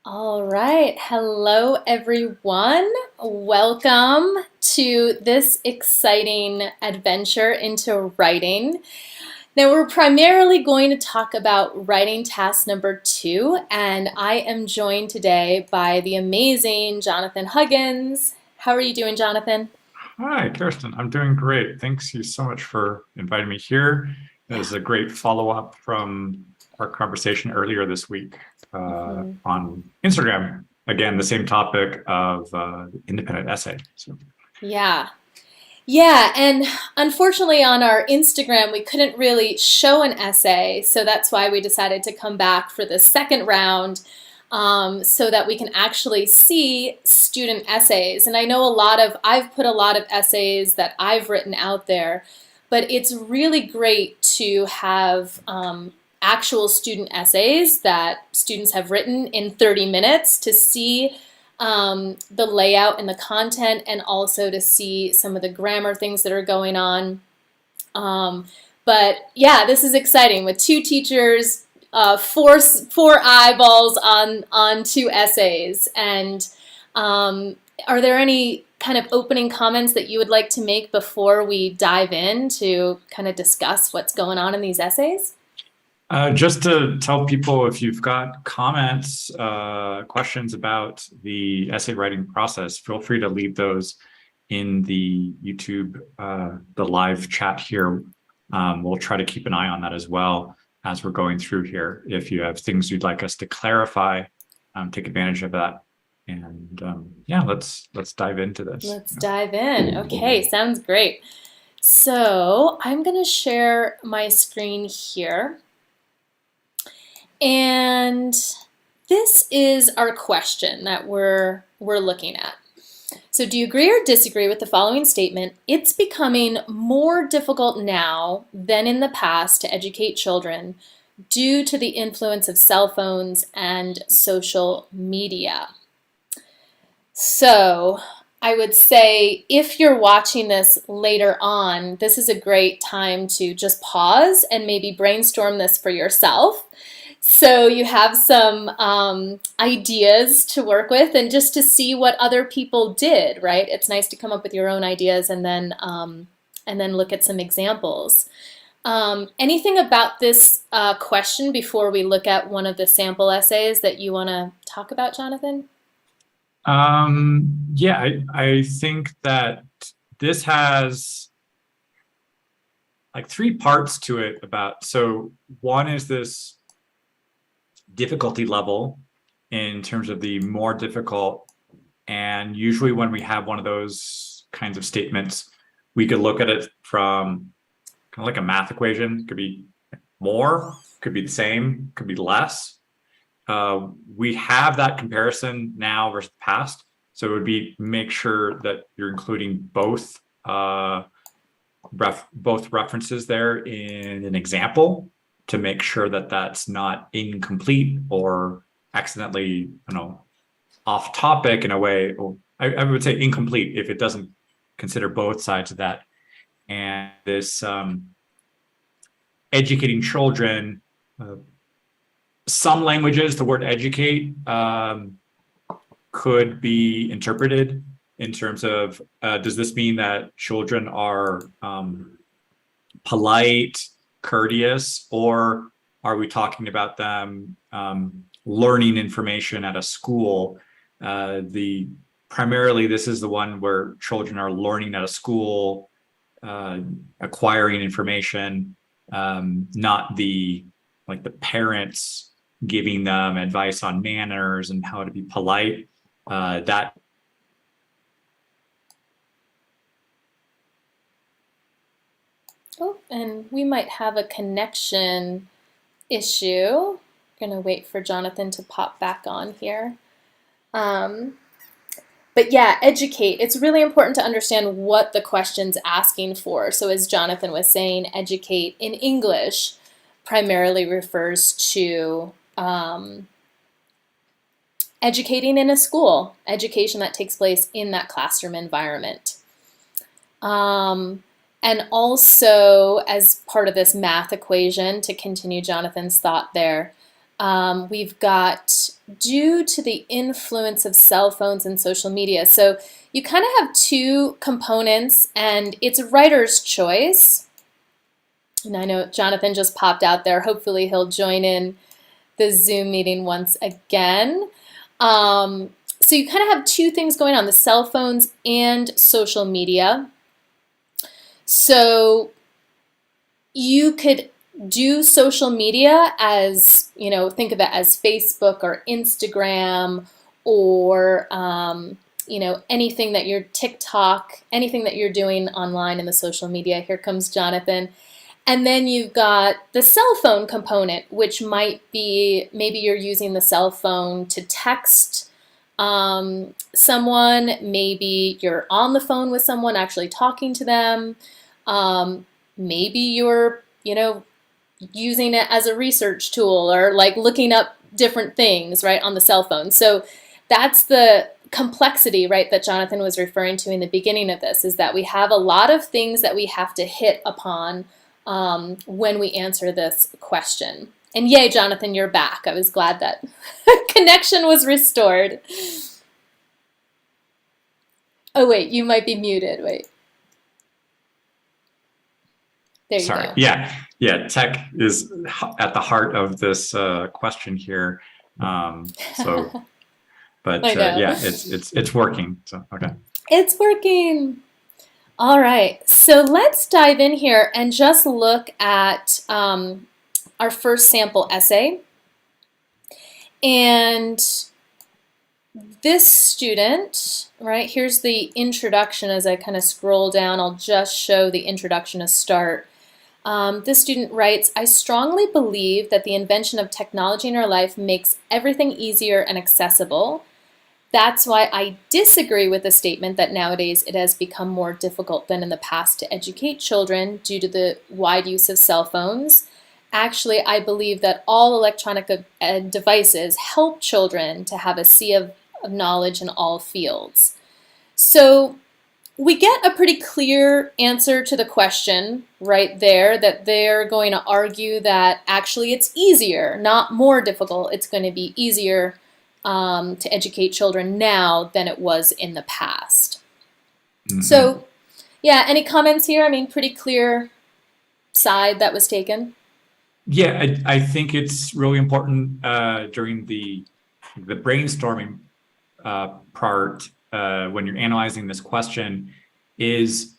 All right. Hello, everyone. Welcome to this exciting adventure into writing. Now, we're primarily going to talk about writing task number 2, and I am joined today by the amazing Jonathan Huggins. How are you doing, Jonathan? Hi, Kirsten. I'm doing great. Thanks you so much for inviting me here. It was a great follow-up from our conversation earlier this week Mhm. on Instagram. Again, the same topic of independent essay. So, Yeah. Yeah, and unfortunately on our Instagram we couldn't really show an essay, so that's why we decided to come back for the second round so that we can actually see student essays. And I know I've put a lot of essays that I've written out there, but it's really great to have actual student essays that students have written in 30 minutes to see the layout and the content, and also to see some of the grammar things that are going on. Um, but yeah, this is exciting with two teachers, four eyeballs on two essays. And are there any kind of opening comments that you would like to make before we dive in to kind of discuss what's going on in these essays? just to tell people, if you've got comments, questions about the essay writing process, feel free to leave those in the YouTube, the live chat here. We'll try to keep an eye on that as well as we're going through here. If you have things you'd like us to clarify, take advantage of that. And yeah, let's dive into this. Let's dive in. Okay, sounds great. So I'm going to share my screen here. And this is our question that we're looking at. So do you agree or disagree with the following statement? It's becoming more difficult now than in the past to educate children due to the influence of cell phones and social media. So I would say if you're watching this later on, this is a great time to just pause and maybe brainstorm this for yourself. So you have some ideas to work with and just to see what other people did, right? It's nice to come up with your own ideas and then look at some examples. Anything about this question before we look at one of the sample essays that you want to talk about, Jonathan? Yeah, I think that this has like three parts to it about, so one is this difficulty level in terms of the more difficult. And usually when we have one of those kinds of statements, we could look at it from kind of like a math equation. It could be more, could be the same, could be less. We have that comparison now versus the past. So it would be make sure that you're including both both references there in an example to make sure that that's not incomplete or accidentally, off topic in a way. Or I would say incomplete if it doesn't consider both sides of that. And this educating children, some languages, the word educate could be interpreted in terms of, does this mean that children are polite, courteous, or are we talking about them learning information at a school? The primarily, this is the one where children are learning at a school, acquiring information, not the parents giving them advice on manners and how to be polite. That Oh, and we might have a connection issue. Gonna wait for Jonathan to pop back on here. Um, but yeah, educate. It's really important to understand what the question's asking for. So as Jonathan was saying, educate in English primarily refers to educating in a school, education that takes place in that classroom environment. Um, and also, as part of this math equation, to continue Jonathan's thought there, we've got due to the influence of cell phones and social media. So you kind of have two components, and it's a writer's choice. And I know Jonathan just popped out there. Hopefully he'll join in the Zoom meeting once again. So you kind of have two things going on, the cell phones and social media. So you could do social media as, you know, think of it as Facebook or Instagram or, you know, anything that you're TikTok, anything that you're doing online in the social media. Here comes Jonathan. And then you've got the cell phone component, which might be maybe you're using the cell phone to text someone, maybe you're on the phone with someone actually talking to them, maybe you're, you know, using it as a research tool or like looking up different things, right, on the cell phone. So that's the complexity, right, that Jonathan was referring to in the beginning of this, is that we have a lot of things that we have to hit upon when we answer this question. And yay, Jonathan, you're back. I was glad that connection was restored. Oh, wait, you might be muted. Wait. There you go. Yeah, tech is at the heart of this question here. So, but yeah, it's working. So okay, it's working. All right, so let's dive in here and just look at our first sample essay. And this student, right, here's the introduction. As I kind of scroll down, I'll just show the introduction to start. This student writes, I strongly believe that the invention of technology in our life makes everything easier and accessible. That's why I disagree with the statement that nowadays it has become more difficult than in the past to educate children due to the wide use of cell phones. Actually, I believe that all electronic devices help children to have a sea of knowledge in all fields. So we get a pretty clear answer to the question right there, that they're going to argue that actually it's easier, not more difficult. It's going to be easier to educate children now than it was in the past. Mm-hmm. So yeah, any comments here? I mean, pretty clear side that was taken. Yeah, I think it's really important during the brainstorming part when you're analyzing this question is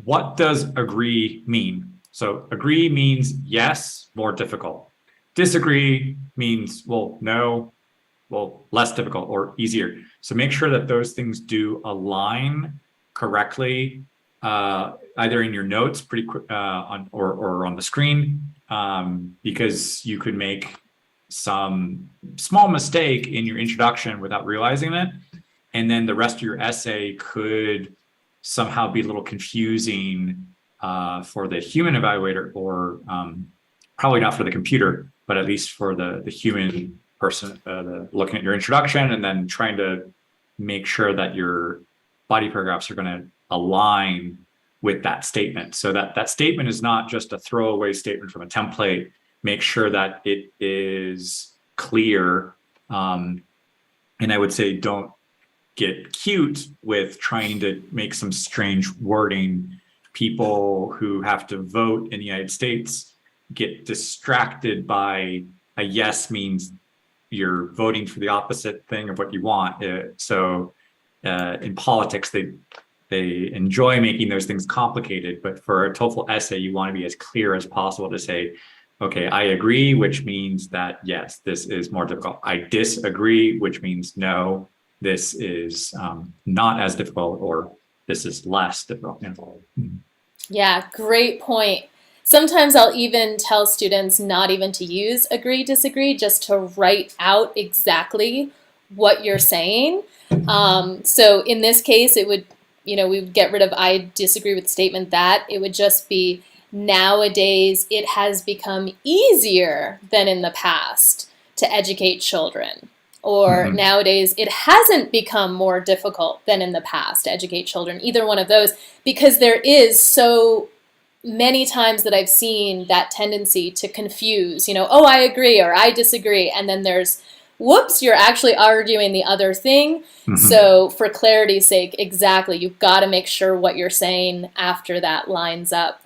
what does agree mean? So agree means yes, more difficult. Disagree means, well, no, well, less difficult or easier. So make sure that those things do align correctly, either in your notes pretty quick or on the screen, because you could make some small mistake in your introduction without realizing it. And then the rest of your essay could somehow be a little confusing for the human evaluator, or probably not for the computer, but at least for the human person looking at your introduction and then trying to make sure that your body paragraphs are going to align with that statement. So that statement is not just a throwaway statement from a template. Make sure that it is clear. And I would say don't get cute with trying to make some strange wording. People who have to vote in the United States get distracted by a yes means you're voting for the opposite thing of what you want. So in politics, they enjoy making those things complicated, but for a TOEFL essay, you want to be as clear as possible to say, okay, I agree, which means that, yes, this is more difficult. I disagree, which means no, this is not as difficult, or this is less difficult. Yeah, great point. Sometimes I'll even tell students not even to use agree, disagree, just to write out exactly what you're saying. So in this case, it would, we would get rid of I disagree with the statement that. It would just be, nowadays it has become easier than in the past to educate children. Or nowadays it hasn't become more difficult than in the past to educate children. Either one of those, because there is so many times that I've seen that tendency to confuse, oh, I agree or I disagree. And then there's, whoops, you're actually arguing the other thing. So for clarity's sake, exactly, you've got to make sure what you're saying after that lines up.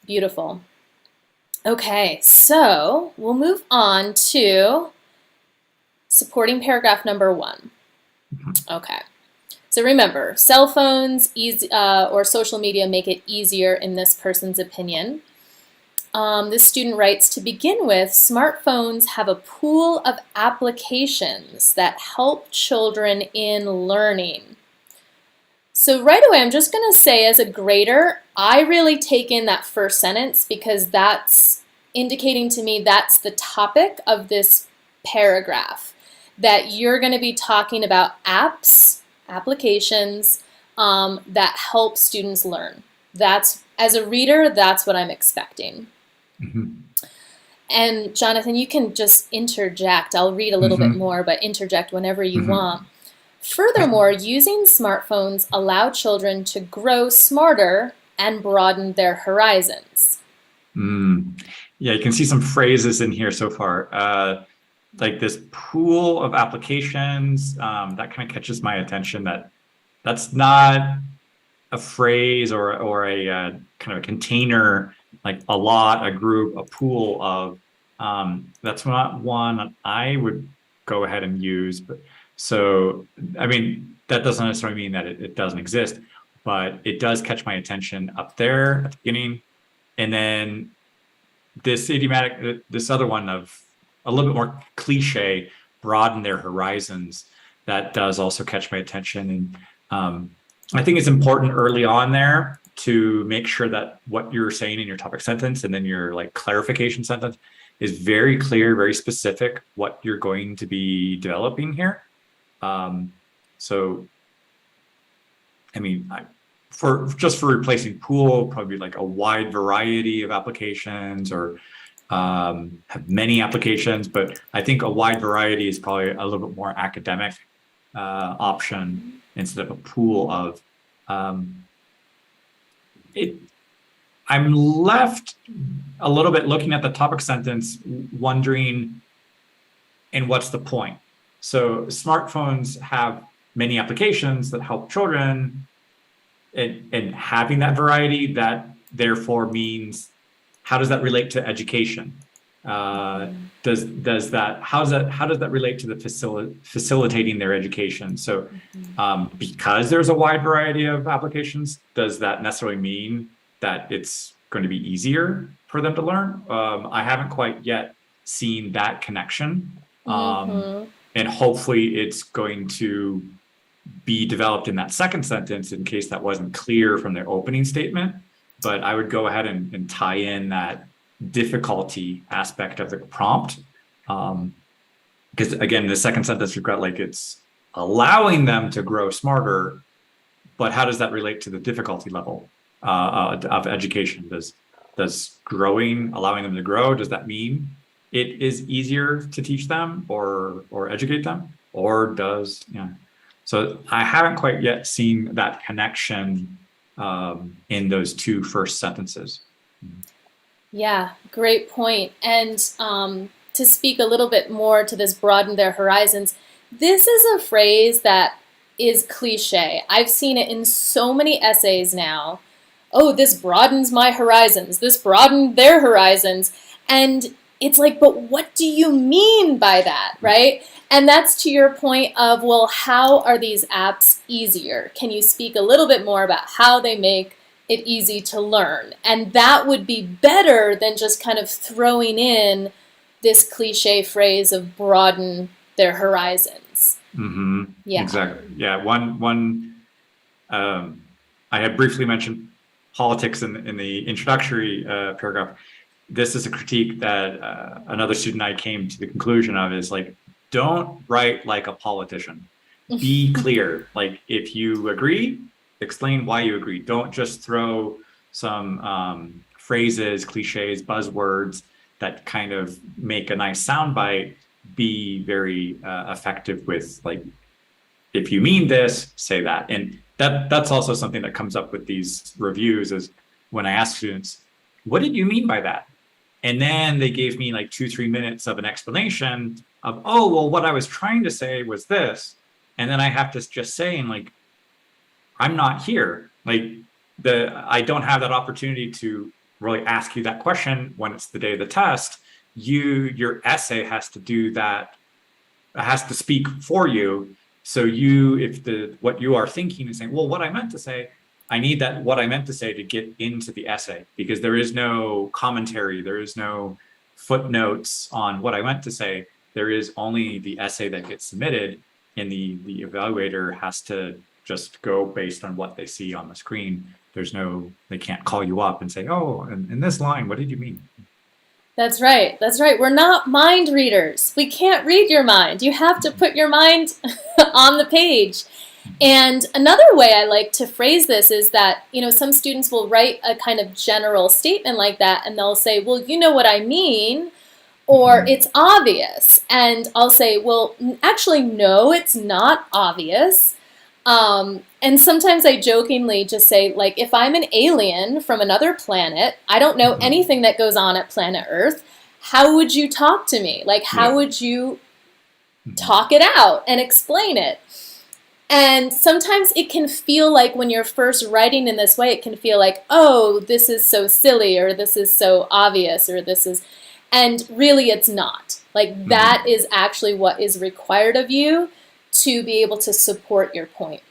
Beautiful. Okay, so we'll move on to supporting paragraph number 1. Okay. So remember, cell phones or social media make it easier in this person's opinion. This student writes, to begin with, smartphones have a pool of applications that help children in learning. So right away, I'm just going to say as a grader, I really take in that first sentence because that's indicating to me that's the topic of this paragraph, that you're going to be talking about applications that help students learn. That's, as a reader, that's what I'm expecting. And Jonathan, you can just interject. I'll read a little bit more, but interject whenever you want. Furthermore, using smartphones allow children to grow smarter and broaden their horizons. Yeah, you can see some phrases in here so far. Like this pool of applications, that kind of catches my attention. That's not a phrase or a kind of a container, like a lot, a group, a pool of. That's not one I would go ahead and use. But so, I mean, that doesn't necessarily mean that it doesn't exist, but it does catch my attention up there at the beginning. And then this idiomatic, this other one of a little bit more cliche, broaden their horizons, that does also catch my attention. And I think it's important early on there to make sure that what you're saying in your topic sentence and then your like clarification sentence is very clear, very specific what you're going to be developing here. So, I mean, for replacing pool, probably like a wide variety of applications or have many applications, but I think a wide variety is probably a little bit more academic option instead of a pool of it. I'm left a little bit looking at the topic sentence, wondering, and what's the point? So smartphones have many applications that help children, and having that variety, that therefore means, how does that relate to education? How does that relate to the facilitating their education? So because there's a wide variety of applications, does that necessarily mean that it's going to be easier for them to learn? I haven't quite yet seen that connection. And hopefully it's going to be developed in that second sentence in case that wasn't clear from their opening statement. But I would go ahead and tie in that difficulty aspect of the prompt. Because again, the second sentence, we've got like it's allowing them to grow smarter, but how does that relate to the difficulty level of education? Does growing, allowing them to grow, does that mean it is easier to teach them or educate them? Or does, so I haven't quite yet seen that connection in those two first sentences. Yeah, great point. And to speak a little bit more to this broaden their horizons, this is a phrase that is cliche. I've seen it in so many essays now. Oh, this broadens my horizons. This broadened their horizons. And it's like, but what do you mean by that, right? And that's to your point of, well, how are these apps easier? Can you speak a little bit more about how they make it easy to learn? And that would be better than just kind of throwing in this cliche phrase of broaden their horizons. Yeah, exactly. Yeah, one I had briefly mentioned politics in the introductory paragraph. This is a critique that another student I came to the conclusion of is like, don't write like a politician. Be clear. Like if you agree, explain why you agree. Don't just throw some phrases, cliches, buzzwords that kind of make a nice soundbite. Be very effective with like, if you mean this, say that. And that's also something that comes up with these reviews is, when I asked students, what did you mean by that? And then they gave me like 2-3 minutes of an explanation of, oh, well, what I was trying to say was this. And then I have to just say, and like, I'm not here. Like I don't have that opportunity to really ask you that question when it's the day of the test. Your essay has to do that, has to speak for you. So if what you are thinking is saying, well, what I meant to say, I need that what I meant to say to get into the essay, because there is no commentary, there is no footnotes on what I meant to say. There is only the essay that gets submitted, and the evaluator has to just go based on what they see on the screen. They can't call you up and say, oh, in this line, what did you mean? That's right. That's right. We're not mind readers. We can't read your mind. You have to put your mind on the page. And another way I like to phrase this is that, some students will write a kind of general statement like that, and they'll say, well, you know what I mean, or it's obvious. And I'll say, well, actually, no, it's not obvious. And sometimes I jokingly just say, like, if I'm an alien from another planet, I don't know anything that goes on at planet Earth, how would you talk to me? Like, how would you talk it out and explain it? And sometimes it can feel like when you're first writing in this way, it can feel like, oh, this is so silly, or this is so obvious, or this is, and really it's not. Like, that is actually what is required of you to be able to support your point.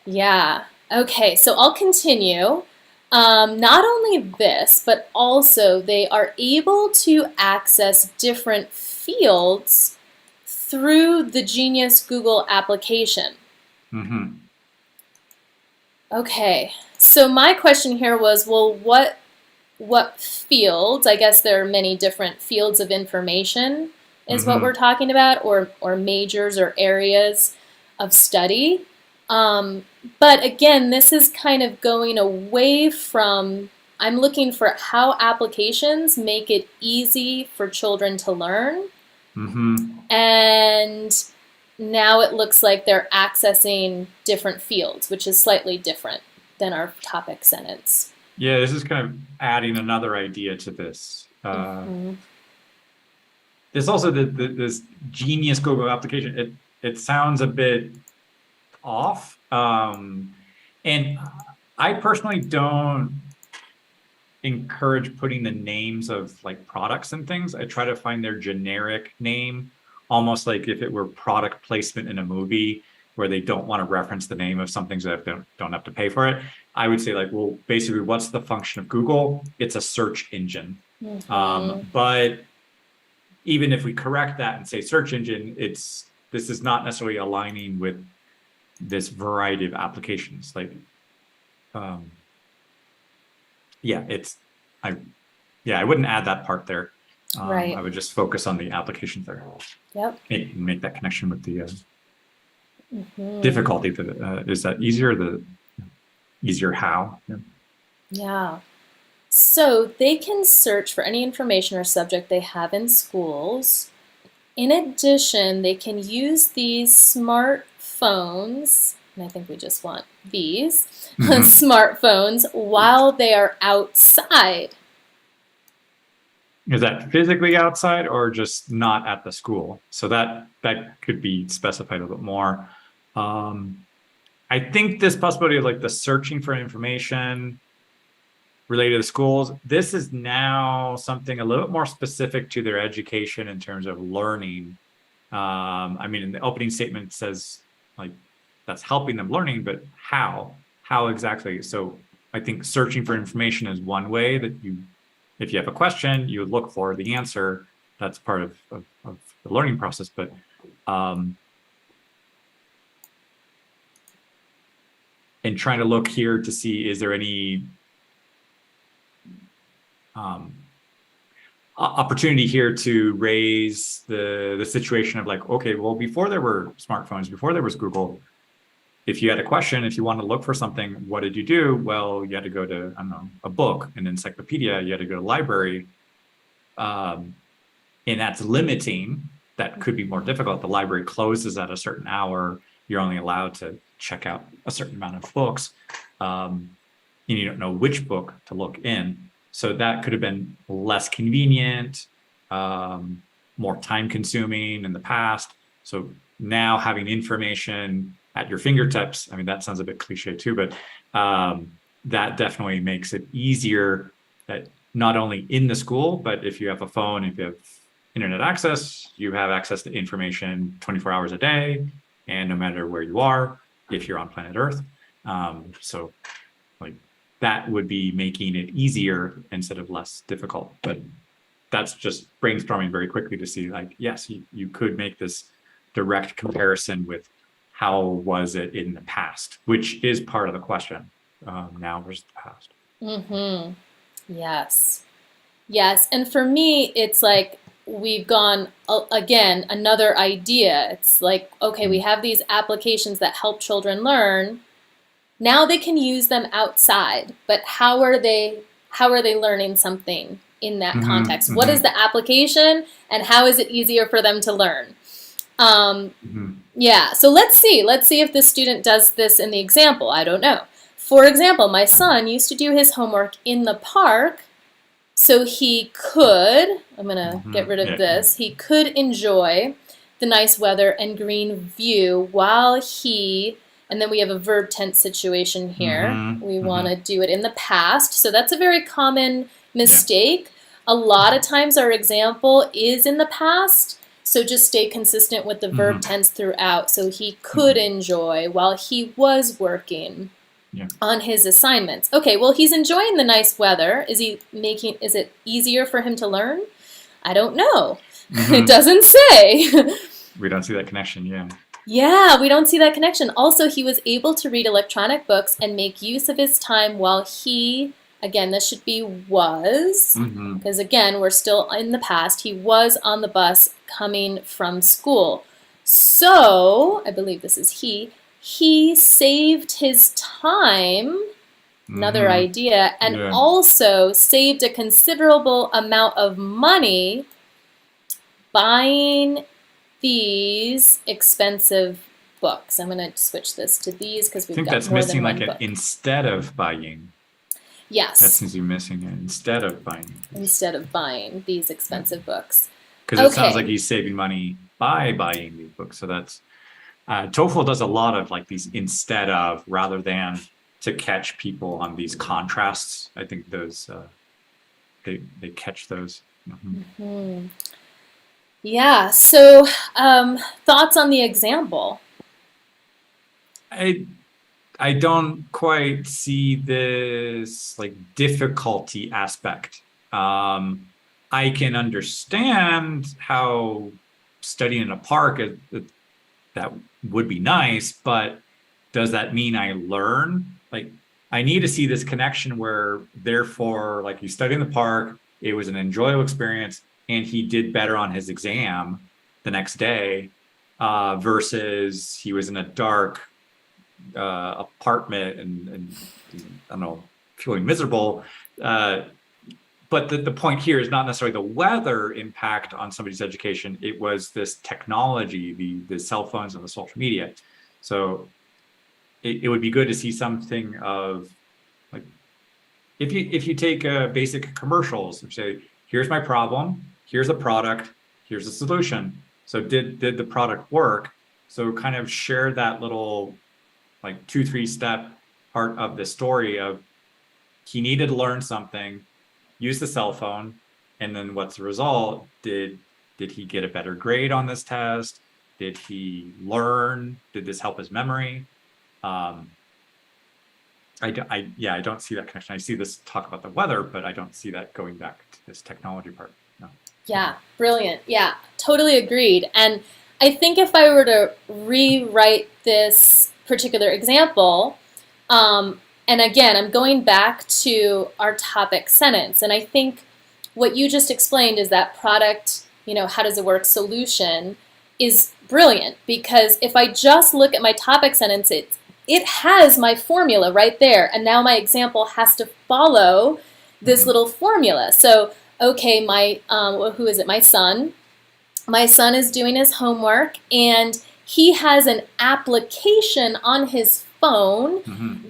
Yeah. Okay, so I'll continue. Not only this, but also they are able to access different fields through the Genius Google application. Okay, so my question here was, well, what fields? I guess there are many different fields of information is what we're talking about, or majors or areas of study. But again, this is kind of going away from, I'm looking for how applications make it easy for children to learn. And now it looks like they're accessing different fields, which is slightly different than our topic sentence. Yeah, this is kind of adding another idea to this. There's also this Genius Google application. It sounds a bit off. And I personally don't encourage putting the names of like products and things. I try to find their generic name, almost like if it were product placement in a movie where they don't want to reference the name of something so that they don't have to pay for it. I would say, like, well, basically, what's the function of Google? It's a search engine. But even if we correct that and say search engine, this is not necessarily aligning with this variety of applications. Like, I wouldn't add that part there. Right. I would just focus on the applications there. Yep. Make that connection with the difficulty. Is that easier? The easier how? Yeah. So they can search for any information or subject they have in schools. In addition, they can use these smartphones, and I think we just want these, smartphones, while they are outside. Is that physically outside or just not at the school? So that could be specified a little bit more. I think this possibility of like the searching for information related to schools, this is now something a little bit more specific to their education in terms of learning. I mean, in the opening statement it says like that's helping them learning, but how exactly? So I think searching for information is one way that if you have a question, you look for the answer. That's part of the learning process. But and trying to look here to see, is there any opportunity here to raise the situation of like, okay, well, before there were smartphones, before there was Google, if you had a question, if you want to look for something, what did you do? Well, you had to go to, I don't know, a book, an encyclopedia, you had to go to a library. And that's limiting. That could be more difficult. The library closes at a certain hour. You're only allowed to check out a certain amount of books. and you don't know which book to look in. So that could have been less convenient, more time consuming in the past. So now having information at your fingertips, I mean, that sounds a bit cliche too, but that definitely makes it easier that not only in the school, but if you have a phone, if you have internet access, you have access to information 24 hours a day, and no matter where you are, if you're on planet Earth. So like that would be making it easier instead of less difficult. But that's just brainstorming very quickly to see like, yes, you could make this direct comparison with how was it in the past, which is part of the question, now versus the past. Mm-hmm. Yes. Yes. And for me, it's like we've gone, again, another idea. It's like, okay, we have these applications that help children learn. Now they can use them outside, but how are they learning something in that context? What is the application and how is it easier for them to learn? Yeah, so let's see if this student does this in the example. I don't know. For example, my son used to do his homework in the park, so he could, I'm going to get rid of this, he could enjoy the nice weather and green view while he, and then we have a verb tense situation here. We want to do it in the past, so that's a very common mistake. A lot of times our example is in the past, so just stay consistent with the verb tense throughout. So he could enjoy while he was working on his assignments. Okay, well, he's enjoying the nice weather. Is it easier for him to learn? I don't know. It doesn't say. We don't see that connection, Yeah, we don't see that connection. Also, he was able to read electronic books and make use of his time while he, again, this should be was, because again, we're still in the past. He was on the bus coming from school. So, I believe this is he saved his time, another idea, and also saved a considerable amount of money buying these expensive books. I'm going to switch this to these because we've got more than one book. I think that's missing like an instead of buying. Yes. That seems to be missing it. Instead of buying these expensive books. Because it sounds like he's saving money by buying these books. So that's TOEFL does a lot of like these instead of rather than to catch people on these contrasts. I think those they catch those. Yeah. So thoughts on the example? I don't quite see this like difficulty aspect. I can understand how studying in a park that would be nice, but does that mean I learn? Like, I need to see this connection where, therefore, like you study in the park, it was an enjoyable experience, and he did better on his exam the next day, versus he was in a dark apartment and I don't know, feeling miserable. But the point here is not necessarily the weather impact on somebody's education. It was this technology, the cell phones and the social media. So it would be good to see something of like, if you take basic commercials and say, here's my problem, here's a product, here's a solution. So did the product work? So kind of share that little like 2-3 step part of the story of he needed to learn something, use the cell phone, and then what's the result? Did he get a better grade on this test? Did he learn? Did this help his memory? I don't see that connection. I see this talk about the weather, but I don't see that going back to this technology part. No. Yeah, brilliant. Yeah, totally agreed. And I think if I were to rewrite this particular example, and again, I'm going back to our topic sentence, and I think what you just explained is that product, how does it work, solution is brilliant, because if I just look at my topic sentence, it has my formula right there, and now my example has to follow this little formula. So, okay, who is it? My son. My son is doing his homework, and he has an application on his phone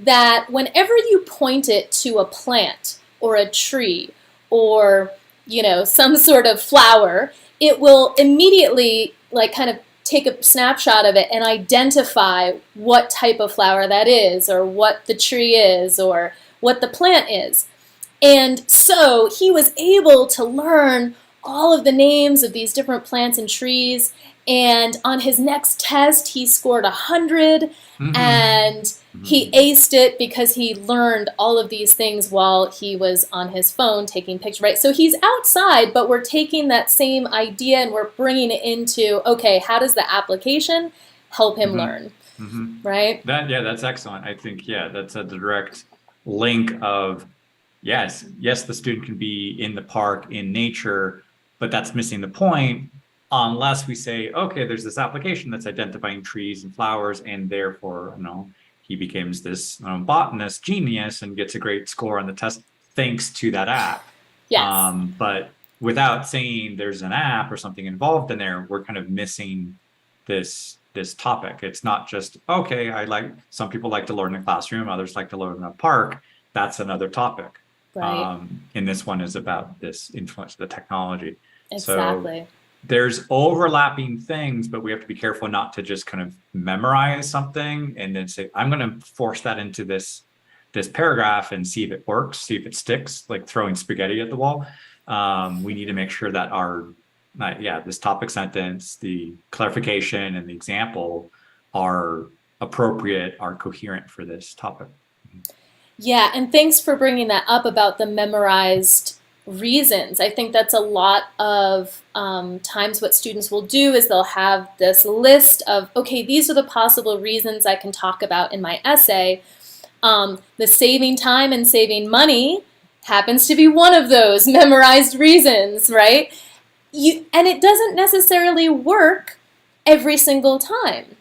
that whenever you point it to a plant or a tree or, you know, some sort of flower, it will immediately like kind of take a snapshot of it and identify what type of flower that is or what the tree is or what the plant is. And so he was able to learn all of the names of these different plants and trees. And on his next test, he scored 100 and he aced it because he learned all of these things while he was on his phone taking pictures, right? So he's outside, but we're taking that same idea and we're bringing it into, okay, how does the application help him learn, right? That's excellent. I think, that's a direct link of, yes, the student can be in the park, in nature, but that's missing the point unless we say, okay, there's this application that's identifying trees and flowers, and therefore, you know, he becomes this botanist genius and gets a great score on the test thanks to that app. Yes. But without saying there's an app or something involved in there, we're kind of missing this topic. It's not just, okay, some people like to learn in a classroom, others like to learn in a park. That's another topic. Right. And this one is about this influence of the technology. Exactly. So there's overlapping things, but we have to be careful not to just kind of memorize something and then say, I'm going to force that into this paragraph and see if it works, see if it sticks, like throwing spaghetti at the wall. We need to make sure that this topic sentence, the clarification and the example are appropriate, are coherent for this topic. Yeah, and thanks for bringing that up about the memorized reasons. I think that's a lot of times what students will do is they'll have this list of, okay, these are the possible reasons I can talk about in my essay. The saving time and saving money happens to be one of those memorized reasons, right? And it doesn't necessarily work every single time.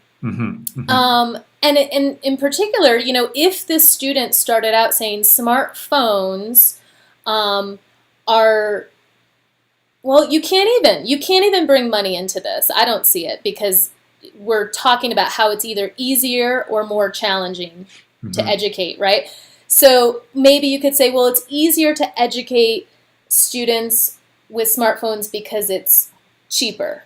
And in particular, you know, if this student started out saying smartphones are, well, you can't even bring money into this. I don't see it because we're talking about how it's either easier or more challenging to educate, right? So maybe you could say, well, it's easier to educate students with smartphones because it's cheaper.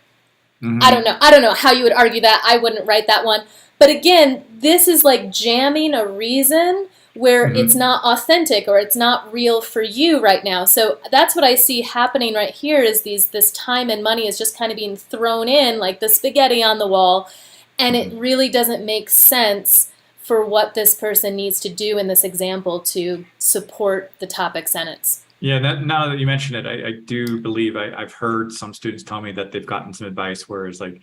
I don't know how you would argue that. I wouldn't write that one. But again, this is like jamming a reason where it's not authentic or it's not real for you right now. So that's what I see happening right here is this time and money is just kind of being thrown in like the spaghetti on the wall, and it really doesn't make sense for what this person needs to do in this example to support the topic sentence. Yeah, now that you mention it, I do believe I've heard some students tell me that they've gotten some advice where it's like,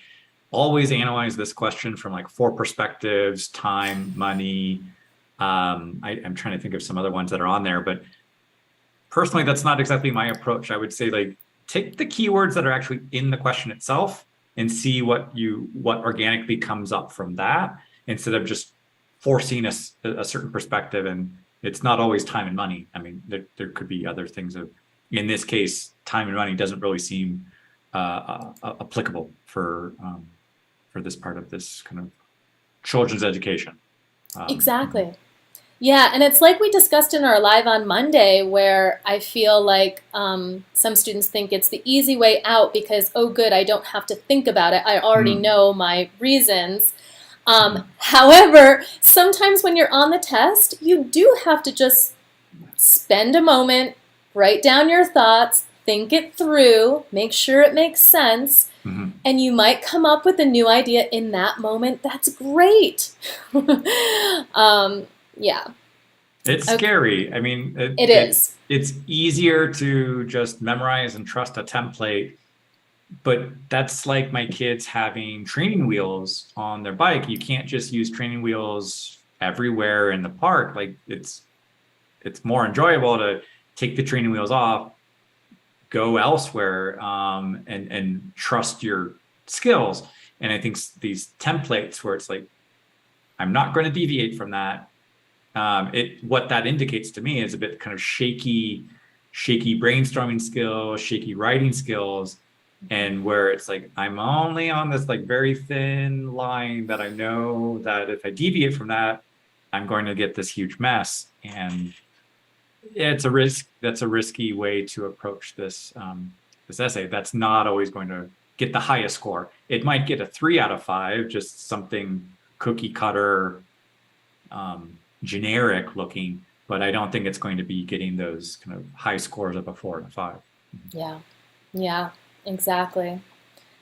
always analyze this question from like 4 perspectives: time, money. I'm trying to think of some other ones that are on there, but personally, that's not exactly my approach. I would say like take the keywords that are actually in the question itself and see what organically comes up from that, instead of just forcing a certain perspective. And it's not always time and money. I mean, there could be other things in this case, time and money doesn't really seem applicable for this part of this kind of children's education. Exactly. Yeah, and it's like we discussed in our live on Monday, where I feel like some students think it's the easy way out because, oh good, I don't have to think about it. I already know my reasons. However, sometimes when you're on the test, you do have to just spend a moment, write down your thoughts, think it through, make sure it makes sense, and you might come up with a new idea in that moment. That's great. Yeah. It's scary. I mean, it is. It's easier to just memorize and trust a template, but that's like my kids having training wheels on their bike. You can't just use training wheels everywhere in the park. Like it's more enjoyable to take the training wheels off, go elsewhere, and trust your skills. And I think these templates where it's like, I'm not going to deviate from that. What that indicates to me is a bit kind of shaky brainstorming skills, shaky writing skills, and where it's like, I'm only on this like very thin line that I know that if I deviate from that, I'm going to get this huge mess. And it's a risk. That's a risky way to approach this, this essay. That's not always going to get the highest score. It might get a 3 out of 5, just something cookie cutter, generic looking, but I don't think it's going to be getting those kind of high scores of a 4 and a 5. Yeah, yeah, exactly. And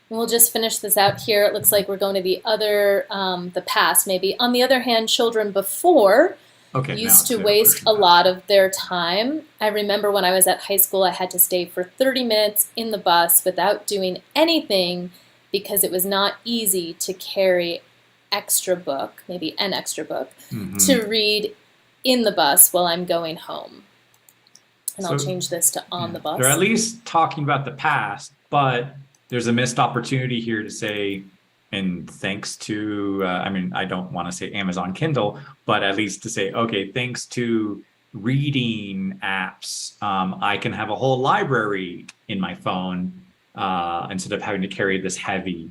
we'll just finish this out here. It looks like we're going to the other, the past maybe. On the other hand, children before used to waste a lot of their time. I remember when I was at high school, I had to stay for 30 minutes in the bus without doing anything because it was not easy to carry extra book, maybe an extra book, to read in the bus while I'm going home. And so, I'll change this to on the bus. They're at least talking about the past, but there's a missed opportunity here to say, and thanks to, I mean, I don't want to say Amazon Kindle, but at least to say, okay, thanks to reading apps, I can have a whole library in my phone instead of having to carry this heavy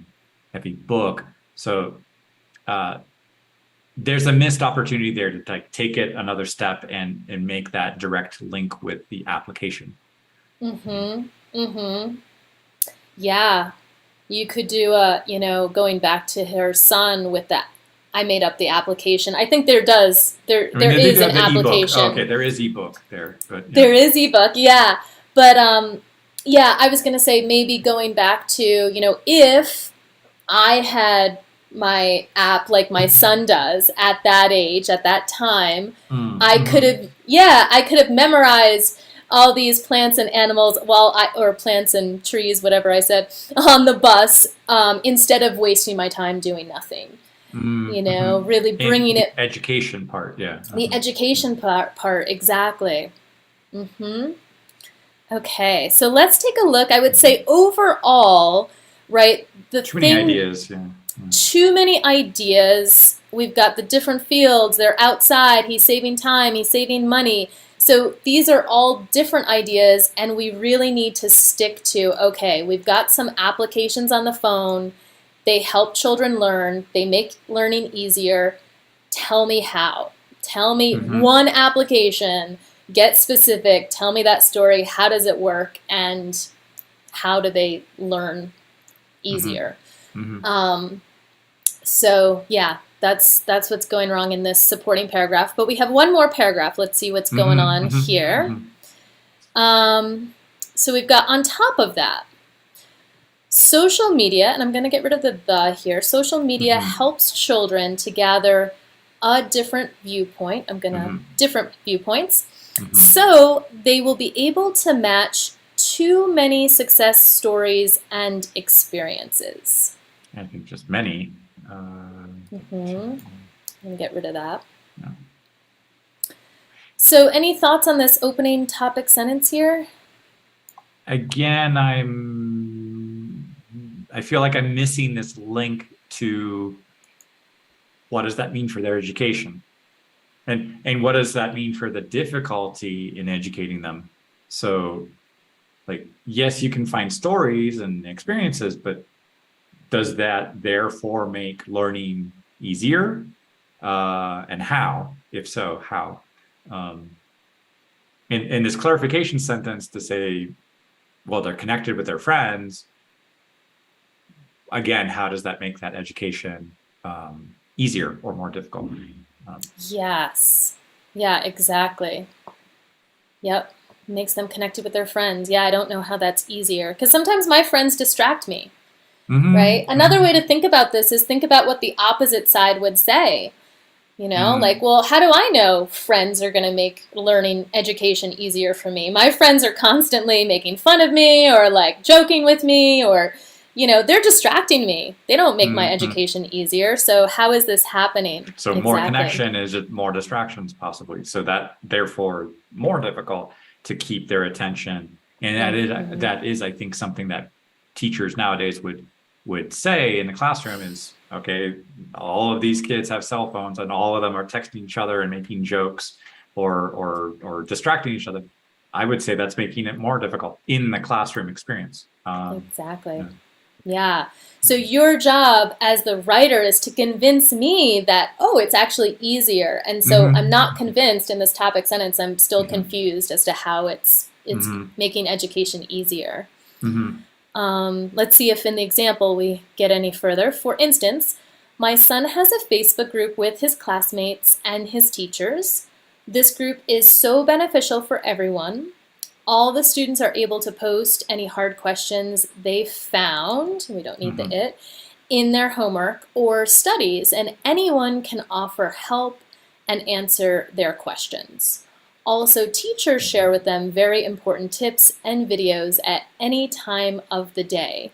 book. So there's a missed opportunity there to like take it another step and make that direct link with the application. Yeah. You could do going back to her son with that. I made up the application. I think there is an application. Okay, there is ebook there, but yeah. There is ebook, yeah. But I was going to say maybe going back to, if I had my app like my son does at that age, at that time, I could have memorized all these plants and animals or plants and trees, whatever I said, on the bus, instead of wasting my time doing nothing. Really bringing it. Education part, yeah. The education part, exactly. Okay, so let's take a look. I would say overall, right, too many ideas, yeah. Too many ideas. We've got the different fields. They're outside. He's saving time. He's saving money. So these are all different ideas, and we really need to stick to, okay, we've got some applications on the phone. They help children learn. They make learning easier. Tell me how. Tell me one application. Get specific. Tell me that story. How does it work? And how do they learn easier? So, yeah. That's what's going wrong in this supporting paragraph. But we have one more paragraph. Let's see what's going on here. So we've got on top of that, social media, and I'm going to get rid of the here. Social media helps children to gather a different viewpoint. I'm going to different viewpoints. So they will be able to match too many success stories and experiences. I think just many. I'm going to get rid of that. No. So any thoughts on this opening topic sentence here? Again, I feel like I'm missing this link to what does that mean for their education? And what does that mean for the difficulty in educating them? So, like, yes, you can find stories and experiences, but does that therefore make learning easier? And how? If so, how? In this clarification sentence to say, well, they're connected with their friends. Again, how does that make that education easier or more difficult? Yes. Yeah, exactly. Yep. Makes them connected with their friends. Yeah, I don't know how that's easier. Because sometimes my friends distract me. Right? Another way to think about this is think about what the opposite side would say. Like, well, how do I know friends are going to make learning education easier for me? My friends are constantly making fun of me or like joking with me or, they're distracting me. They don't make my education easier. So how is this happening? So more connection is more distractions possibly. So that therefore more difficult to keep their attention. And that is, I think, something that teachers nowadays would say in the classroom is, okay, all of these kids have cell phones and all of them are texting each other and making jokes or distracting each other. I would say that's making it more difficult in the classroom experience. Exactly. Yeah. So your job as the writer is to convince me that, oh, it's actually easier. And so I'm not convinced in this topic sentence. I'm still confused as to how it's making education easier. Let's see if in the example we get any further. For instance, my son has a Facebook group with his classmates and his teachers. This group is so beneficial for everyone. All the students are able to post any hard questions they found, we don't need the it, in their homework or studies, and anyone can offer help and answer their questions. Also, teachers share with them very important tips and videos at any time of the day.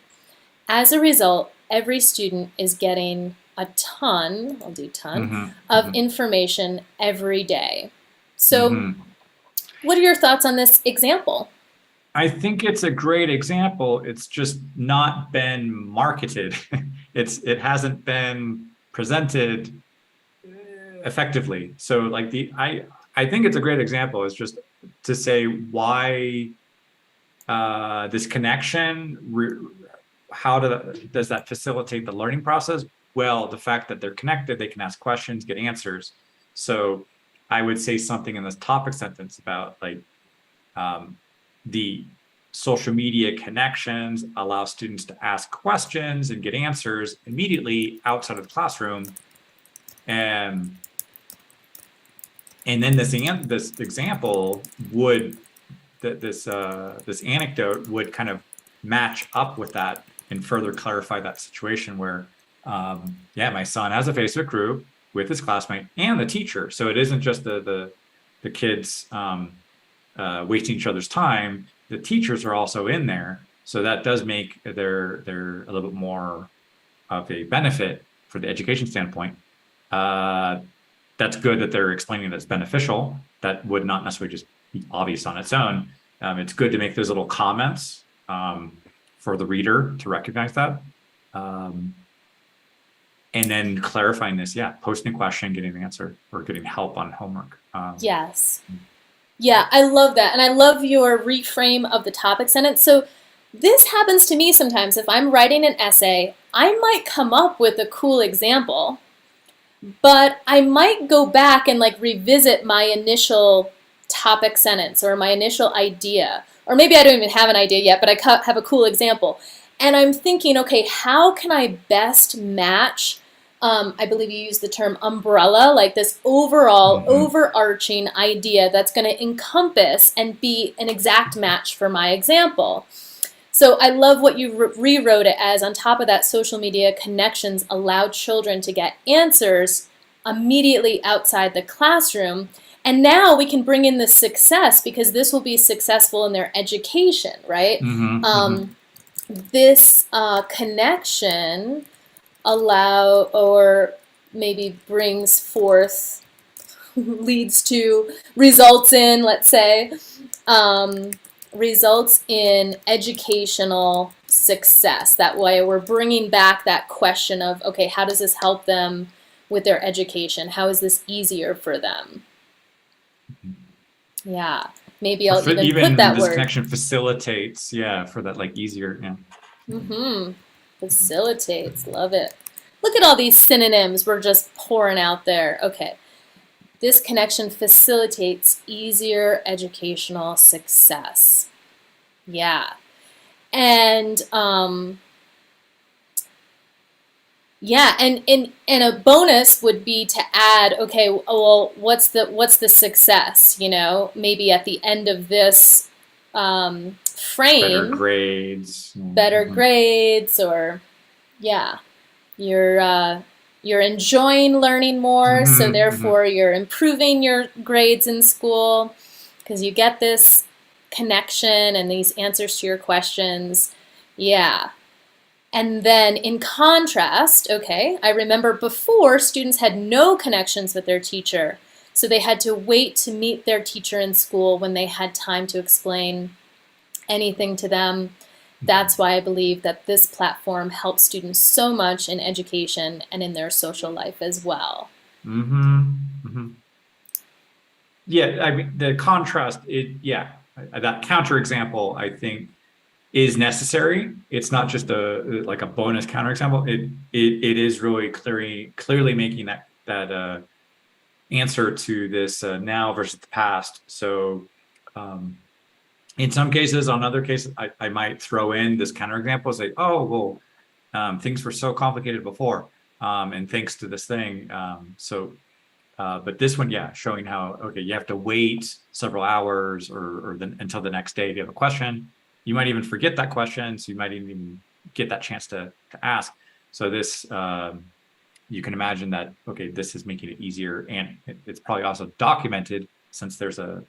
As a result, every student is getting a ton, I'll do ton, of information every day. So, what are your thoughts on this example? I think it's a great example. It's just not been marketed. It hasn't been presented effectively. So like I think it's a great example. It's just to say why this connection, does that facilitate the learning process? Well, the fact that they're connected, they can ask questions, get answers. So I would say something in this topic sentence about like the social media connections allow students to ask questions and get answers immediately outside of the classroom. And then this example would, this anecdote would kind of match up with that and further clarify that situation where, yeah, my son has a Facebook group with his classmate and the teacher. So it isn't just the kids wasting each other's time. The teachers are also in there. So that does make they're a little bit more of a benefit for the education standpoint. That's good that they're explaining that it's beneficial. That would not necessarily just be obvious on its own. It's good to make those little comments for the reader to recognize that. And then clarifying this, yeah, posting a question, getting an answer, or getting help on homework. Yes. Yeah, I love that. And I love your reframe of the topic sentence. So this happens to me sometimes. If I'm writing an essay, I might come up with a cool example, but I might go back and like revisit my initial topic sentence or my initial idea. Or maybe I don't even have an idea yet, but I have a cool example. And I'm thinking, okay, how can I best match, I believe you used the term umbrella, like this overall overarching idea that's going to encompass and be an exact match for my example. So I love what you rewrote it as. On top of that, social media connections allow children to get answers immediately outside the classroom. And now we can bring in the success because this will be successful in their education, right? This connection maybe brings forth, leads to, results in, let's say, results in educational success. That way we're bringing back that question of, okay, how does this help them with their education? How is this easier for them? Yeah, maybe I'll even put that this word. Connection facilitates, yeah, for that like easier, yeah. Facilitates, love it. Look at all these synonyms we're just pouring out there. Okay, this connection facilitates easier educational success. Yeah, and yeah, and a bonus would be to add, okay, well, what's the success? You know, maybe at the end of this frame, better grades, or yeah, you're enjoying learning more, so therefore you're improving your grades in school because you get this connection and these answers to your questions. Yeah. And then in contrast, okay, I remember before students had no connections with their teacher, so they had to wait to meet their teacher in school when they had time to explain anything to them. That's why I believe that this platform helps students so much in education and in their social life as well. Yeah, I mean, the contrast, that counterexample, I think, is necessary. It's not just like a bonus counterexample. It is really clearly making that answer to this now versus the past. So in some cases, on other cases, I might throw in this counterexample, say, oh, well, things were so complicated before, and thanks to this thing. But this one, yeah, showing how, okay, you have to wait several hours until the next day if you have a question. You might even forget that question, so you might even get that chance to ask. So this, you can imagine that, okay, this is making it easier, and it's probably also documented since there's a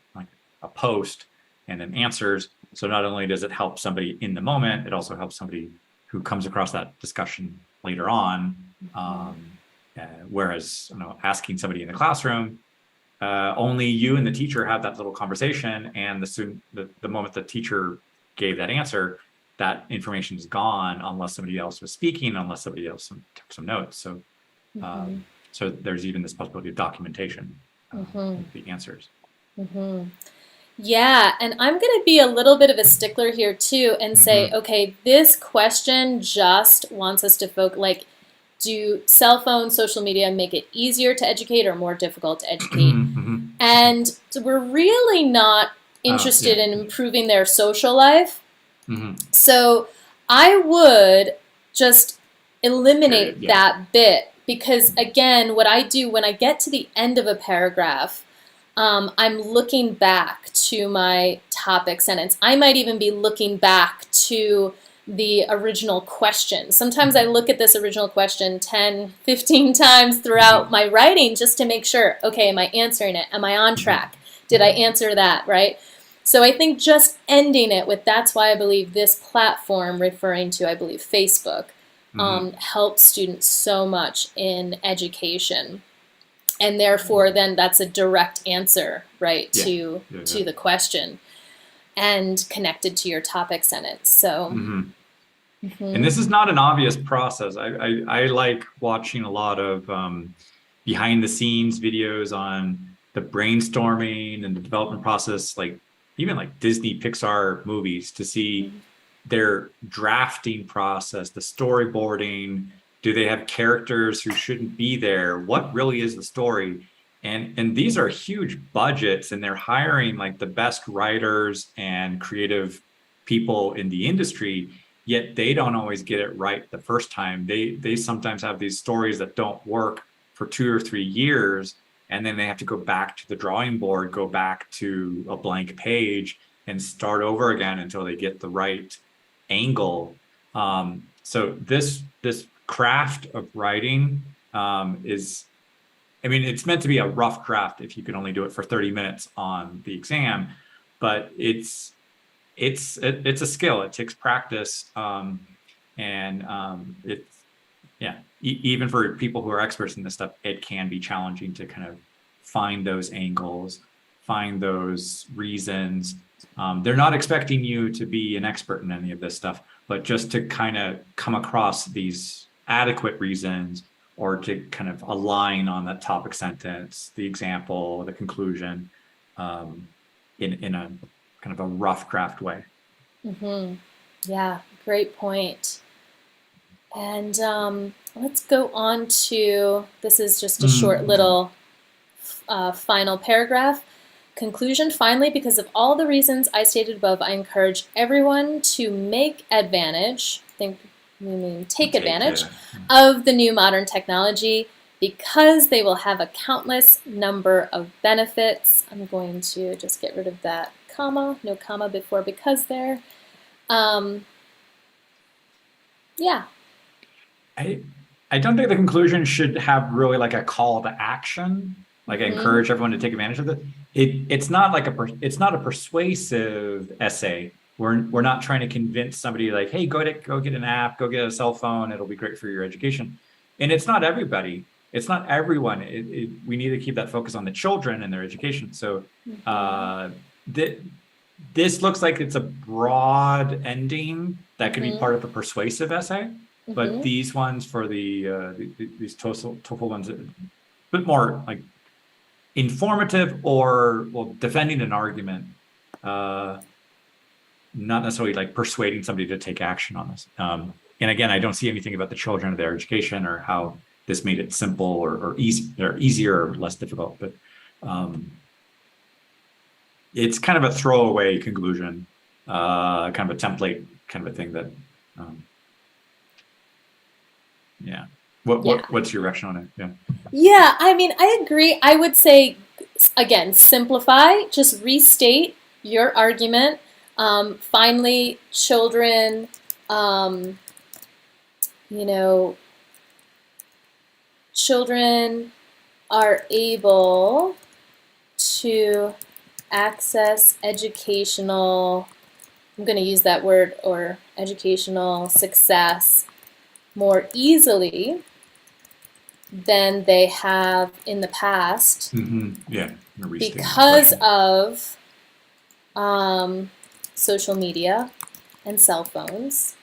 post and then answers. So not only does it help somebody in the moment, it also helps somebody who comes across that discussion later on. Whereas, asking somebody in the classroom, only you and the teacher have that little conversation, and the moment the teacher gave that answer, that information is gone unless somebody else was speaking, unless somebody else took some notes. So, so there's even this possibility of documentation of the answers. Yeah, and I'm going to be a little bit of a stickler here too and say, okay, this question just wants us to focus, like, do cell phone, social media make it easier to educate or more difficult to educate? And so we're really not interested in improving their social life. So I would just eliminate that bit, because again, what I do when I get to the end of a paragraph, I'm looking back to my topic sentence. I might even be looking back to the original question. Sometimes I look at this original question 10, 15 times throughout my writing just to make sure, okay, am I answering it? Am I on track? Did I answer that, right? So I think just ending it with, that's why I believe this platform, referring to, I believe, Facebook, helps students so much in education. And therefore, then that's a direct answer, right, to the question, and connected to your topic sentence. So, and this is not an obvious process. I like watching a lot of behind the scenes videos on the brainstorming and the development process, like even like Disney Pixar movies, to see their drafting process, the storyboarding. Do they have characters who shouldn't be there? What really is the story? And these are huge budgets, and they're hiring like the best writers and creative people in the industry, yet they don't always get it right the first time. They sometimes have these stories that don't work for 2 or 3 years, and then they have to go back to the drawing board, go back to a blank page, and start over again until they get the right angle. So this craft of writing is, I mean, it's meant to be a rough draft if you can only do it for 30 minutes on the exam, but it's a skill. It takes practice, even for people who are experts in this stuff, it can be challenging to kind of find those angles, find those reasons. They're not expecting you to be an expert in any of this stuff, but just to kind of come across these adequate reasons, or to kind of align on that topic sentence, the example, the conclusion, in a kind of a rough draft way. Yeah, great point. And let's go on to, this is just a short little final paragraph. Conclusion, finally, because of all the reasons I stated above, I encourage everyone to make advantage, take advantage of the new modern technology, because they will have a countless number of benefits. I'm going to just get rid of that comma, no comma before because there. Yeah. I don't think the conclusion should have really like a call to action, like encourage everyone to take advantage of it. It's not like it's not a persuasive essay. We're not trying to convince somebody like, hey, go get an app, go get a cell phone, it'll be great for your education. And it's not everybody. It's not everyone. We need to keep that focus on the children and their education. So this looks like it's a broad ending that could be part of a persuasive essay, but these ones for these TOEFL ones, a bit more like informative or, well, defending an argument. not necessarily like persuading somebody to take action on this. And again, I don't see anything about the children or their education or how this made it simple or easier or less difficult. But it's kind of a throwaway conclusion, kind of a template kind of a thing that, yeah. What's your reaction on it? Yeah. Yeah, I mean, I agree. I would say, again, simplify, just restate your argument. Finally, children, children are able to access educational, I'm going to use that word, or educational success more easily than they have in the past. Yeah, because of social media and cell phones.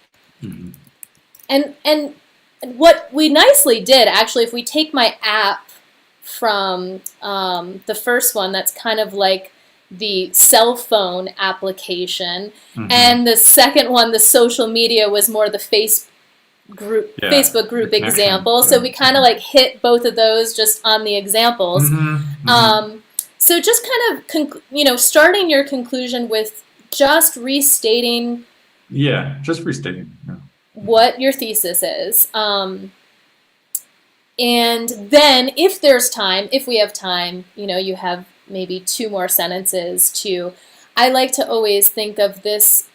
And what we nicely did, actually, if we take my app from the first one, that's kind of like the cell phone application, and the second one, the social media, was more the Facebook group example. So we kind of like hit both of those just on the examples. So just kind of, starting your conclusion with just restating. Yeah, just restating. Yeah. What your thesis is. And then if there's time, if we have time, you have maybe 2 more sentences to, I like to always think of this